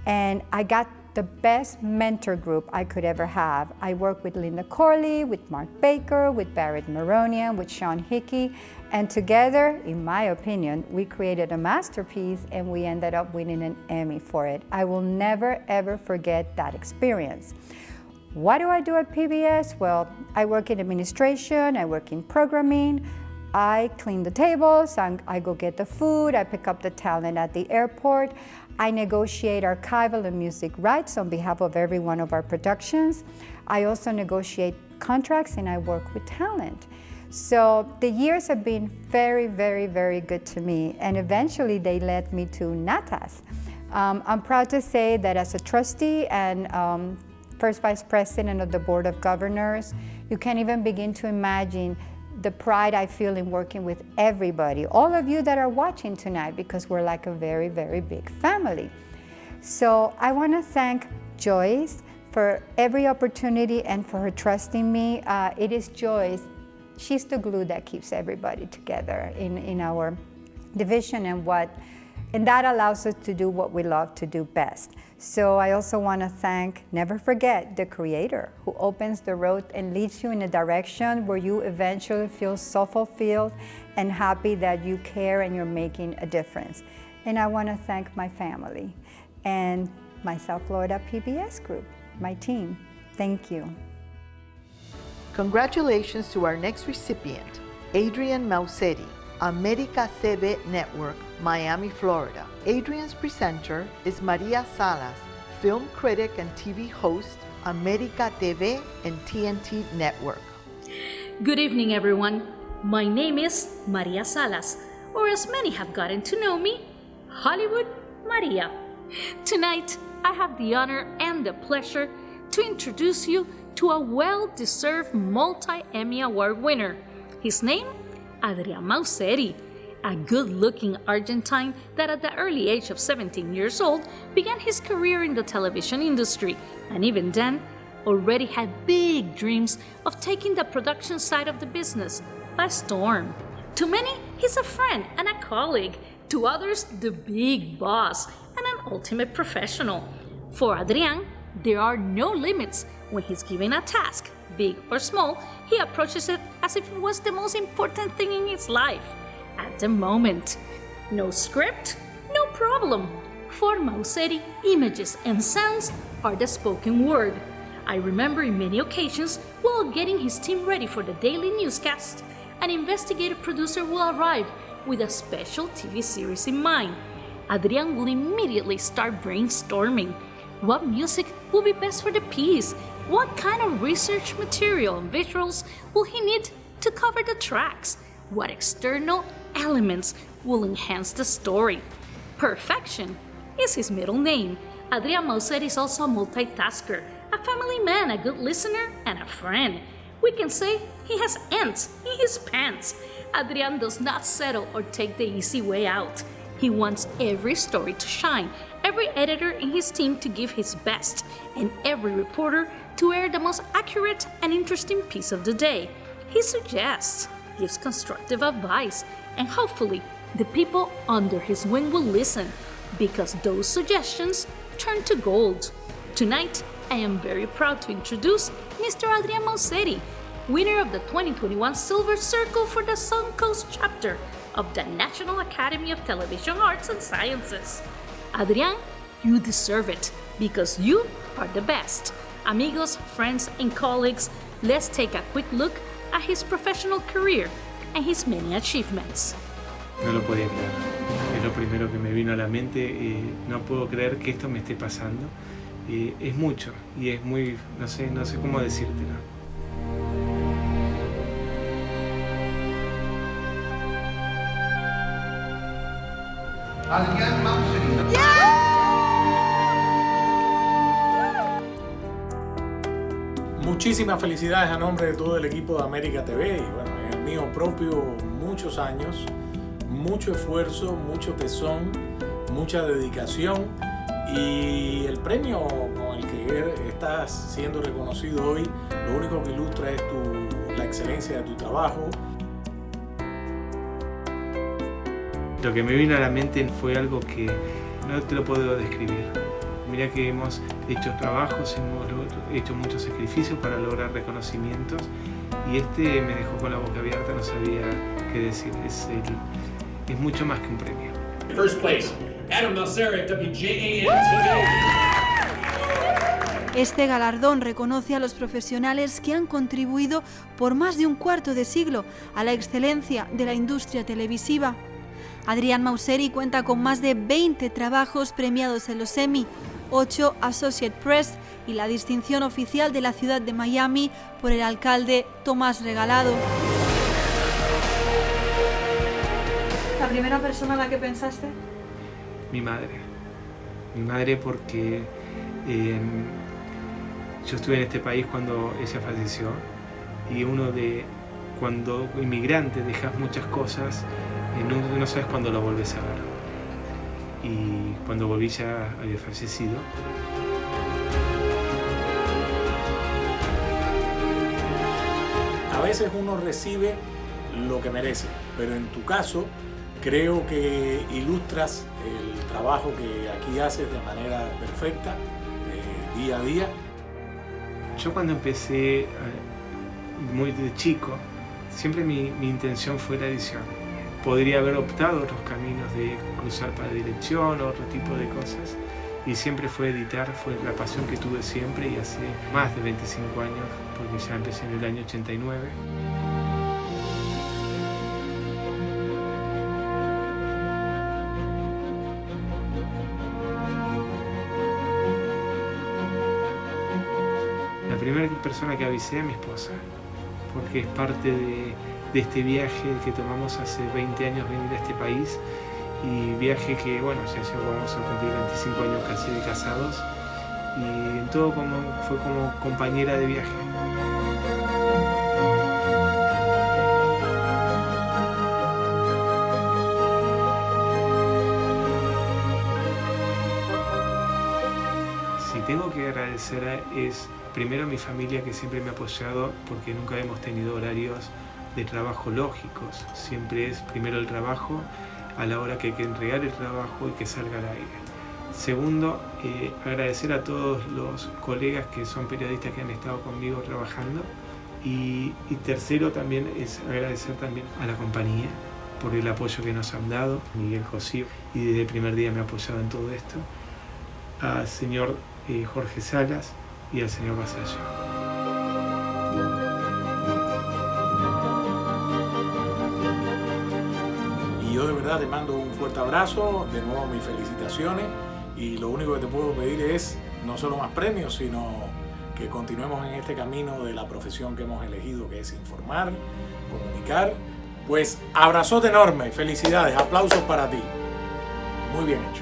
And I got the best mentor group I could ever have. I worked with Linda Corley, with Mark Baker, with Barrett Maronian, with Sean Hickey, and together, in my opinion, we created a masterpiece, and we ended up winning an Emmy for it. I will never, ever forget that experience. What do I do at PBS? Well, I work in administration, I work in programming, I clean the tables, I go get the food, I pick up the talent at the airport, I negotiate archival and music rights on behalf of every one of our productions. I also negotiate contracts and I work with talent. So the years have been very, very, very good to me, and eventually they led me to NATAS. I'm proud to say that as a trustee and first vice president of the Board of Governors, you can't even begin to imagine the pride I feel in working with everybody, all of you that are watching tonight, because we're like a very, very big family. So I want to thank Joyce for every opportunity and for her trusting me. It is Joyce. She's the glue that keeps everybody together in our division, and that allows us to do what we love to do best. So I also want to thank, never forget, the Creator who opens the road and leads you in a direction where you eventually feel so fulfilled and happy that you care and you're making a difference. And I want to thank my family and my South Florida PBS group, my team. Thank you. Congratulations to our next recipient, Adrian Mausetti, America TV Network, Miami, Florida. Adrian's presenter is Maria Salas, film critic and TV host, America TV and TNT Network. Good evening, everyone. My name is Maria Salas, or as many have gotten to know me, Hollywood Maria. Tonight, I have the honor and the pleasure to introduce you to a well-deserved multi-Emmy Award winner. His name? Adrian Mausetti, a good-looking Argentine that at the early age of 17 years old began his career in the television industry, and even then already had big dreams of taking the production side of the business by storm. To many, he's a friend and a colleague. To others, the big boss and an ultimate professional. For Adrian, there are no limits. When he's given a task, big or small, he approaches it as if it was the most important thing in his life. At the moment, no script, no problem. For Mausetti, images and sounds are the spoken word. I remember in many occasions, while getting his team ready for the daily newscast, an investigative producer will arrive with a special TV series in mind. Adrian will immediately start brainstorming. What music will be best for the piece? What kind of research material and visuals will he need to cover the tracks? What external elements will enhance the story? Perfection is his middle name. Adrian Mausetti is also a multitasker, a family man, a good listener, and a friend. We can say he has ants in his pants. Adrian does not settle or take the easy way out. He wants every story to shine, every editor in his team to give his best, and every reporter to air the most accurate and interesting piece of the day. He suggests, gives constructive advice, and hopefully the people under his wing will listen, because those suggestions turn to gold. Tonight, I am very proud to introduce Mr. Adrian Mausetti, winner of the 2021 Silver Circle for the Suncoast chapter of the National Academy of Television Arts and Sciences. Adrian, you deserve it, because you are the best. Amigos, friends, and colleagues, let's take a quick look at his professional career and his many achievements. No lo podía creer. Es lo primero que me vino a la mente. No puedo creer que esto me esté pasando. Es mucho y es muy, no sé cómo decírtelo. Adrian Mausetti. Muchísimas felicidades a nombre de todo el equipo de América TV y bueno, en el mío propio muchos años, mucho esfuerzo, mucho tesón, mucha dedicación y el premio con el que estás siendo reconocido hoy, lo único que ilustra es la excelencia de tu trabajo. Lo que me vino a la mente fue algo que no te lo puedo describir. Mira que hemos hecho trabajos, hemos hecho muchos sacrificios para lograr reconocimientos y este me dejó con la boca abierta, no sabía qué decir. Es mucho más que un premio. First place, Adam Mausetti, WJAN TV. Este galardón reconoce a los profesionales que han contribuido por más de un cuarto de siglo a la excelencia de la industria televisiva. Adrián Mauseri cuenta con más de 20 trabajos premiados en los Emmy, 8 Associate Press y la distinción oficial de la ciudad de Miami por el alcalde Tomás Regalado. ¿La primera persona a la que pensaste? Mi madre. Mi madre porque yo estuve en este país cuando ella falleció y cuando inmigrante dejas muchas cosas, no sabes cuándo lo volvés a ver. Y cuando volví ya había fallecido. A veces uno recibe lo que merece, pero en tu caso creo que ilustras el trabajo que aquí haces de manera perfecta, día a día. Yo cuando empecé muy de chico, siempre mi intención fue la edición. Podría haber optado otros caminos de cruzar para dirección o otro tipo de cosas, y siempre fue editar, fue la pasión que tuve siempre, y hace más de 25 años, porque ya empecé en el año 89. La primera persona que avisé a mi esposa, porque es parte de este viaje que tomamos hace 20 años venir a este país, y viaje que, bueno, ya vamos a cumplir 25 años casi de casados, y en todo fue como compañera de viaje. Si tengo que agradecer es primero a mi familia, que siempre me ha apoyado, porque nunca hemos tenido horarios de trabajo lógicos. Siempre es primero el trabajo, a la hora que hay que entregar el trabajo y que salga al aire. Segundo, agradecer a todos los colegas que son periodistas que han estado conmigo trabajando. Y tercero también es agradecer también a la compañía por el apoyo que nos han dado, Miguel Cosío, y desde el primer día me ha apoyado en todo esto, al señor Jorge Salas y al señor Vasallo. Y yo de verdad te mando un fuerte abrazo, de nuevo mis felicitaciones, y lo único que te puedo pedir es no solo más premios, sino que continuemos en este camino de la profesión que hemos elegido, que es informar, comunicar. Pues abrazote enorme, felicidades, aplausos para ti. Muy bien hecho.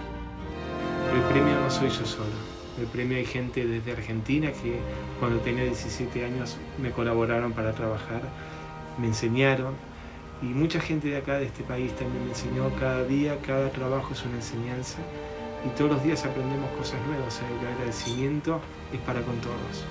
El premio no soy yo solo. El premio hay gente desde Argentina que cuando tenía 17 años me colaboraron para trabajar, me enseñaron, y mucha gente de acá, de este país, también me enseñó. Cada día, cada trabajo es una enseñanza, y todos los días aprendemos cosas nuevas. O sea, el agradecimiento es para con todos.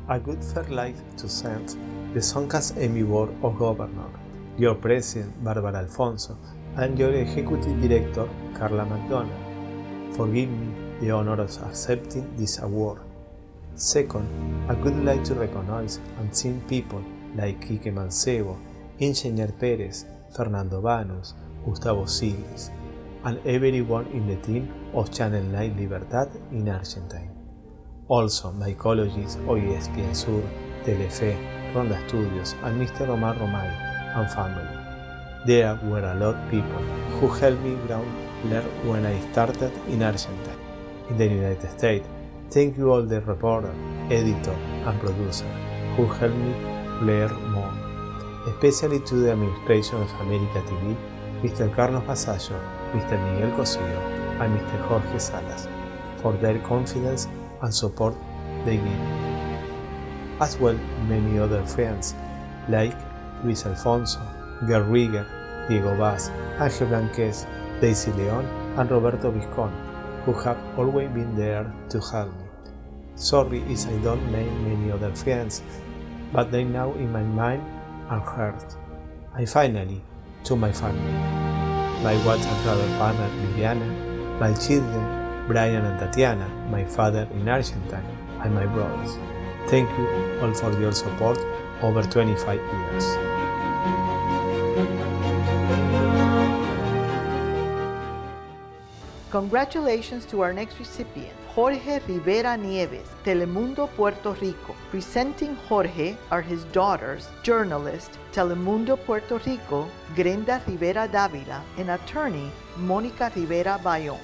I would first like to thank the Suncoast Emmy Board of Governors, your President Barbara Alfonso, and your Executive Director Carla McDonald, for giving me the honor of accepting this award. Second, I would like to recognize and thank people like Quique Mancebo, Ingenier Pérez, Fernando Banus, Gustavo Sigris, and everyone in the team of Channel 9 Libertad in Argentina. Also, my colleagues of ESPN Sur, Telefe, Ronda Studios, and Mr. Omar Romay and family. There were a lot of people who helped me ground learn when I started in Argentina. In the United States, thank you all the reporter, editor, and producer who helped me learn more. Especially to the administration of America TV, Mr. Carlos Vasallo, Mr. Miguel Cosío, and Mr. Jorge Salas, for their confidence and support they give me. As well, many other friends like Luis Alfonso, Gerd Rieger, Diego Vaz, Ángel Blanquez, Daisy León, and Roberto Viscon, who have always been there to help me. Sorry if I don't name many other friends, but they now in my mind and heart. And finally, to my family, my wife and brother partner Liliana, my children Brian and Tatiana, my father in Argentina, and my brothers. Thank you all for your support over 25 years. Congratulations to our next recipient, Jorge Rivera Nieves, Telemundo, Puerto Rico. Presenting Jorge are his daughters, journalist, Telemundo, Puerto Rico, Grenda Rivera Dávila, and attorney, Mónica Rivera Bayón.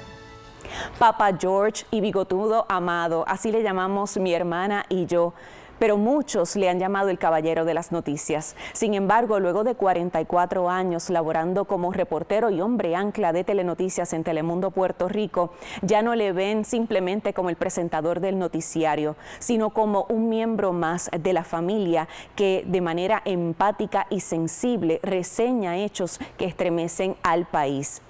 Papa George y bigotudo amado, así le llamamos mi hermana y yo, pero muchos le han llamado el caballero de las noticias. Sin embargo, luego de 44 años laborando como reportero y hombre ancla de telenoticias en Telemundo Puerto Rico, ya no le ven simplemente como el presentador del noticiario, sino como un miembro más de la familia que de manera empática y sensible reseña hechos que estremecen al país.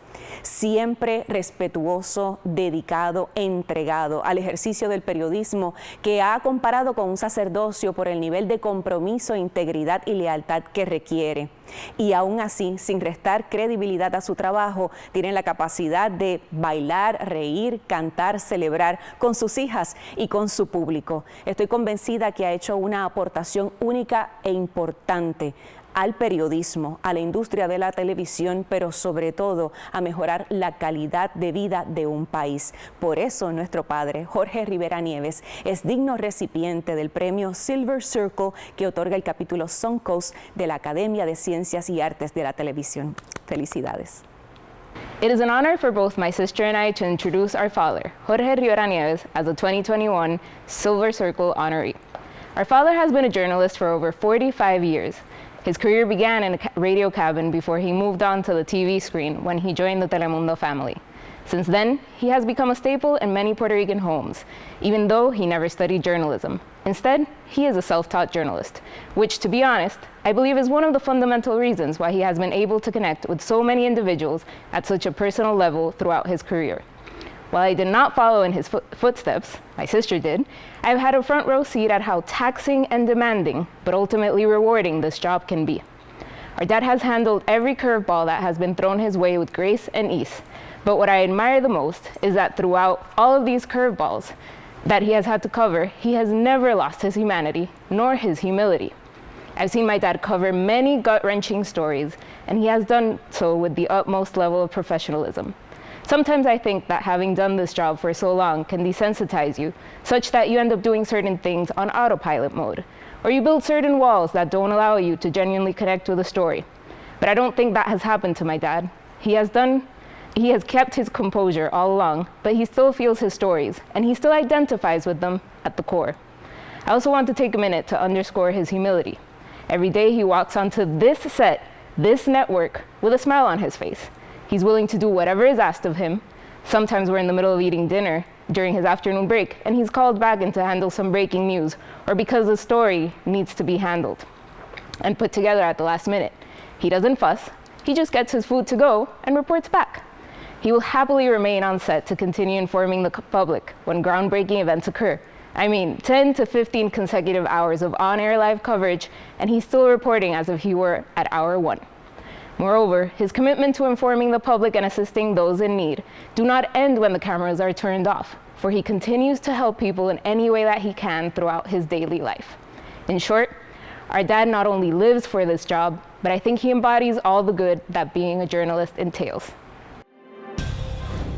Siempre respetuoso, dedicado, entregado al ejercicio del periodismo, que ha comparado con un sacerdocio por el nivel de compromiso, integridad y lealtad que requiere. Y aún así, sin restar credibilidad a su trabajo, tiene la capacidad de bailar, reír, cantar, celebrar con sus hijas y con su público. Estoy convencida que ha hecho una aportación única e importante al periodismo, a la industria de la televisión, pero sobre todo a mejorar la calidad de vida de un país. Por eso nuestro padre, Jorge Rivera Nieves, es digno recipiente del premio Silver Circle que otorga el capítulo Suncoast de la Academia de Ciencias y Artes de la Televisión. Felicidades. It is an honor for both my sister and I to introduce our father, Jorge Rivera Nieves, as a 2021 Silver Circle honoree. Our father has been a journalist for over 45 years. His career began in a radio cabin before he moved on to the TV screen when he joined the Telemundo family. Since then, he has become a staple in many Puerto Rican homes, even though he never studied journalism. Instead, he is a self-taught journalist, which, to be honest, I believe is one of the fundamental reasons why he has been able to connect with so many individuals at such a personal level throughout his career. While I did not follow in his footsteps, my sister did, I've had a front row seat at how taxing and demanding, but ultimately rewarding this job can be. Our dad has handled every curveball that has been thrown his way with grace and ease. But what I admire the most is that throughout all of these curveballs that he has had to cover, he has never lost his humanity nor his humility. I've seen my dad cover many gut-wrenching stories, and he has done so with the utmost level of professionalism. Sometimes I think that having done this job for so long can desensitize you, such that you end up doing certain things on autopilot mode, or you build certain walls that don't allow you to genuinely connect with a story. But I don't think that has happened to my dad. He has kept his composure all along, but he still feels his stories, and he still identifies with them at the core. I also want to take a minute to underscore his humility. Every day he walks onto this set, this network, with a smile on his face. He's willing to do whatever is asked of him. Sometimes we're in the middle of eating dinner during his afternoon break, and he's called back in to handle some breaking news, or because the story needs to be handled and put together at the last minute. He doesn't fuss. He just gets his food to go and reports back. He will happily remain on set to continue informing the public when groundbreaking events occur. I mean, 10 to 15 consecutive hours of on-air live coverage, and he's still reporting as if he were at hour 1. Moreover, his commitment to informing the public and assisting those in need do not end when the cameras are turned off, for he continues to help people in any way that he can throughout his daily life. In short, our dad not only lives for this job, but I think he embodies all the good that being a journalist entails.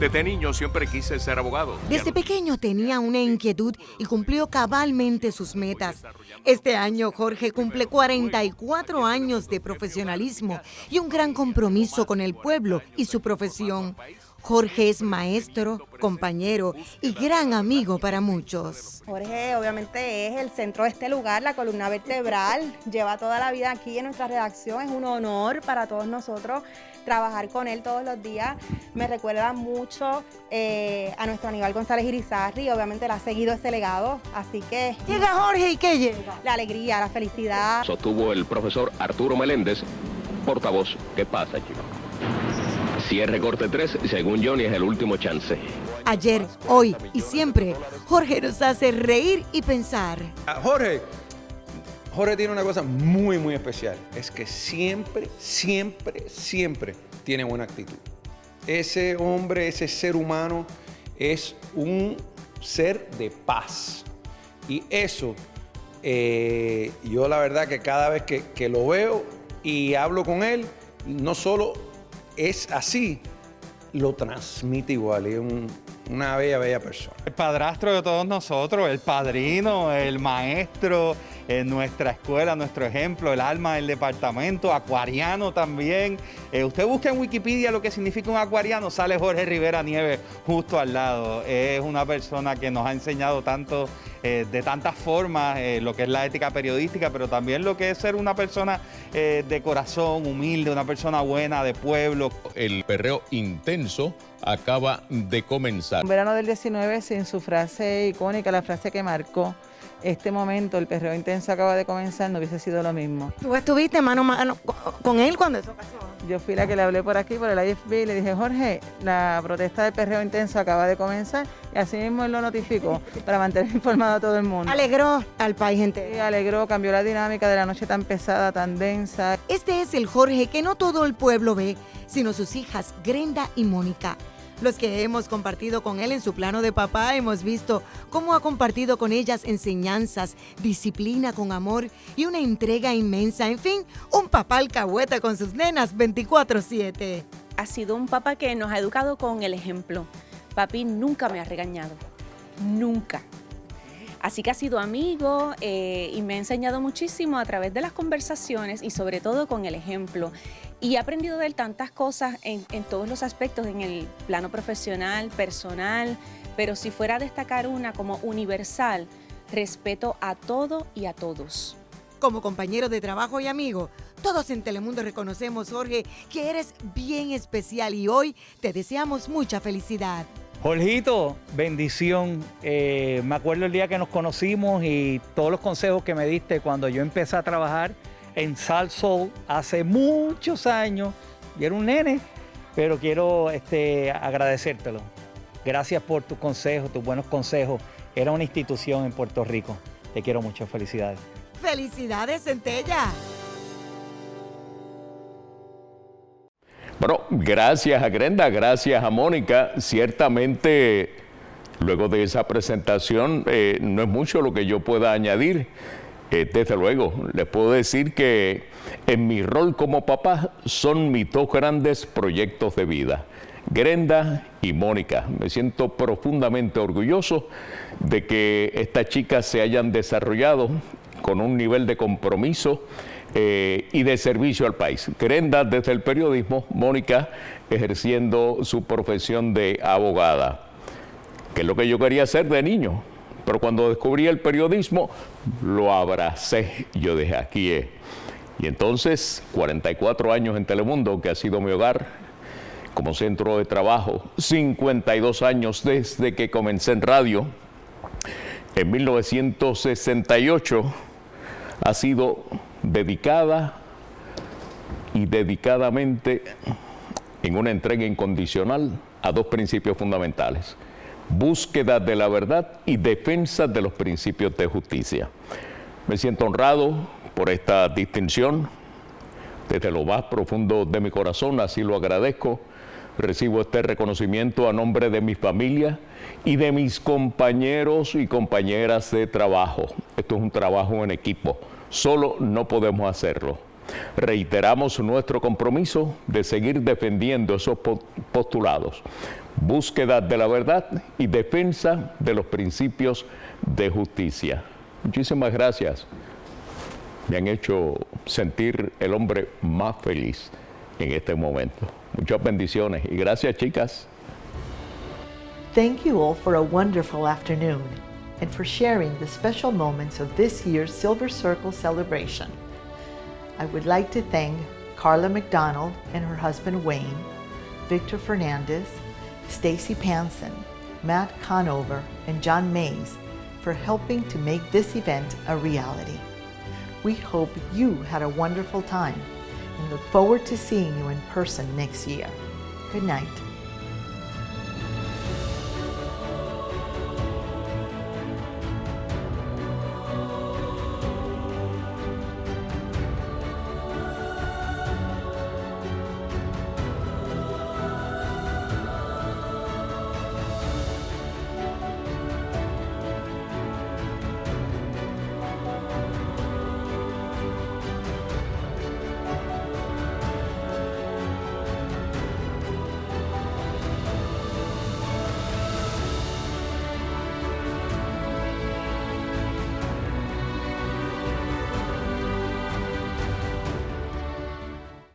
Desde niño siempre quise ser abogado. Desde pequeño tenía una inquietud y cumplió cabalmente sus metas. Este año Jorge cumple 44 años de profesionalismo y un gran compromiso con el pueblo y su profesión. Jorge es maestro, compañero y gran amigo para muchos. Jorge obviamente es el centro de este lugar, la columna vertebral, lleva toda la vida aquí en nuestra redacción, es un honor para todos nosotros trabajar con él todos los días. Me recuerda mucho a nuestro Aníbal González Irizarry, obviamente le ha seguido ese legado, así que... Llega Jorge y ¿qué llega? La alegría, la felicidad. Sostuvo el profesor Arturo Meléndez, portavoz. ¿Qué pasa, chicos? Cierre corte 3, según Johnny, es el último chance. Ayer, hoy y siempre, Jorge nos hace reír y pensar. Jorge tiene una cosa muy, muy especial. Es que siempre tiene buena actitud. Ese hombre, ese ser humano, es un ser de paz. Y eso Yo la verdad que cada vez que lo veo y hablo con él, no solo es así, lo transmite igual, es una bella persona. El padrastro de todos nosotros, el padrino, el maestro en nuestra escuela, nuestro ejemplo, el alma del departamento, acuariano también. Usted busca en Wikipedia lo que significa un acuariano, sale Jorge Rivera Nieves justo al lado. Es una persona que nos ha enseñado tanto, de tantas formas, lo que es la ética periodística, pero también lo que es ser una persona de corazón, humilde, una persona buena, de pueblo. El perreo intenso acaba de comenzar. En verano del 19, sin su frase icónica, la frase que marcó este momento, el perreo intenso acaba de comenzar, no hubiese sido lo mismo. ¿Tú estuviste mano a mano con él cuando eso pasó? Yo fui la que le hablé por aquí, por el IFB, y le dije, Jorge, la protesta del perreo intenso acaba de comenzar, y así mismo él lo notificó para mantener informado a todo el mundo. Alegró al país entero. Sí, alegró, cambió la dinámica de la noche tan pesada, tan densa. Este es el Jorge que no todo el pueblo ve, sino sus hijas Grenda y Mónica. Los que hemos compartido con él en su plano de papá hemos visto cómo ha compartido con ellas enseñanzas, disciplina con amor y una entrega inmensa. En fin, un papá alcahueta con sus nenas 24/7. Ha sido un papá que nos ha educado con el ejemplo. Papi nunca me ha regañado, nunca. Así que ha sido amigo y me ha enseñado muchísimo a través de las conversaciones y sobre todo con el ejemplo. Y he aprendido de él tantas cosas en todos los aspectos, en el plano profesional, personal, pero si fuera a destacar una como universal, respeto a todo y a todos. Como compañero de trabajo y amigo, todos en Telemundo reconocemos, Jorge, que eres bien especial y hoy te deseamos mucha felicidad. Jorgito, bendición. Me acuerdo el día que nos conocimos y todos los consejos que me diste cuando yo empecé a trabajar en Sal Soul hace muchos años. Yo era un nene, pero quiero agradecértelo. Gracias por tus consejos, tus buenos consejos. Era una institución en Puerto Rico. Te quiero mucho. Felicidades. ¡Felicidades, Centella! Bueno, gracias a Grenda, gracias a Mónica. Ciertamente, luego de esa presentación, no es mucho lo que yo pueda añadir. Desde luego, les puedo decir que en mi rol como papá son mis dos grandes proyectos de vida, Grenda y Mónica. Me siento profundamente orgulloso de que estas chicas se hayan desarrollado con un nivel de compromiso y de servicio al país. Grenda desde el periodismo, Mónica ejerciendo su profesión de abogada, que es lo que yo quería hacer de niño. Pero cuando descubrí el periodismo, lo abracé. Yo dije, aquí es. Y entonces, 44 años en Telemundo, que ha sido mi hogar como centro de trabajo, 52 años desde que comencé en radio. En 1968 ha sido dedicada y dedicadamente en una entrega incondicional a dos principios fundamentales: búsqueda de la verdad y defensa de los principios de justicia. Me siento honrado por esta distinción. Desde lo más profundo de mi corazón, así lo agradezco. Recibo este reconocimiento a nombre de mi familia y de mis compañeros y compañeras de trabajo. Esto es un trabajo en equipo. Solo no podemos hacerlo. Reiteramos nuestro compromiso de seguir defendiendo esos postulados: búsqueda de la verdad y defensa de los principios de justicia. Muchísimas gracias. Me han hecho sentir el hombre más feliz en este momento. Muchas bendiciones y gracias, chicas. Thank you all for a wonderful afternoon and for sharing the special moments of this year's Silver Circle celebration. I would like to thank Carla McDonald and her husband Wayne, Victor Fernandez, Stacy Panson, Matt Conover, and John Mays for helping to make this event a reality. We hope you had a wonderful time and look forward to seeing you in person next year. Good night.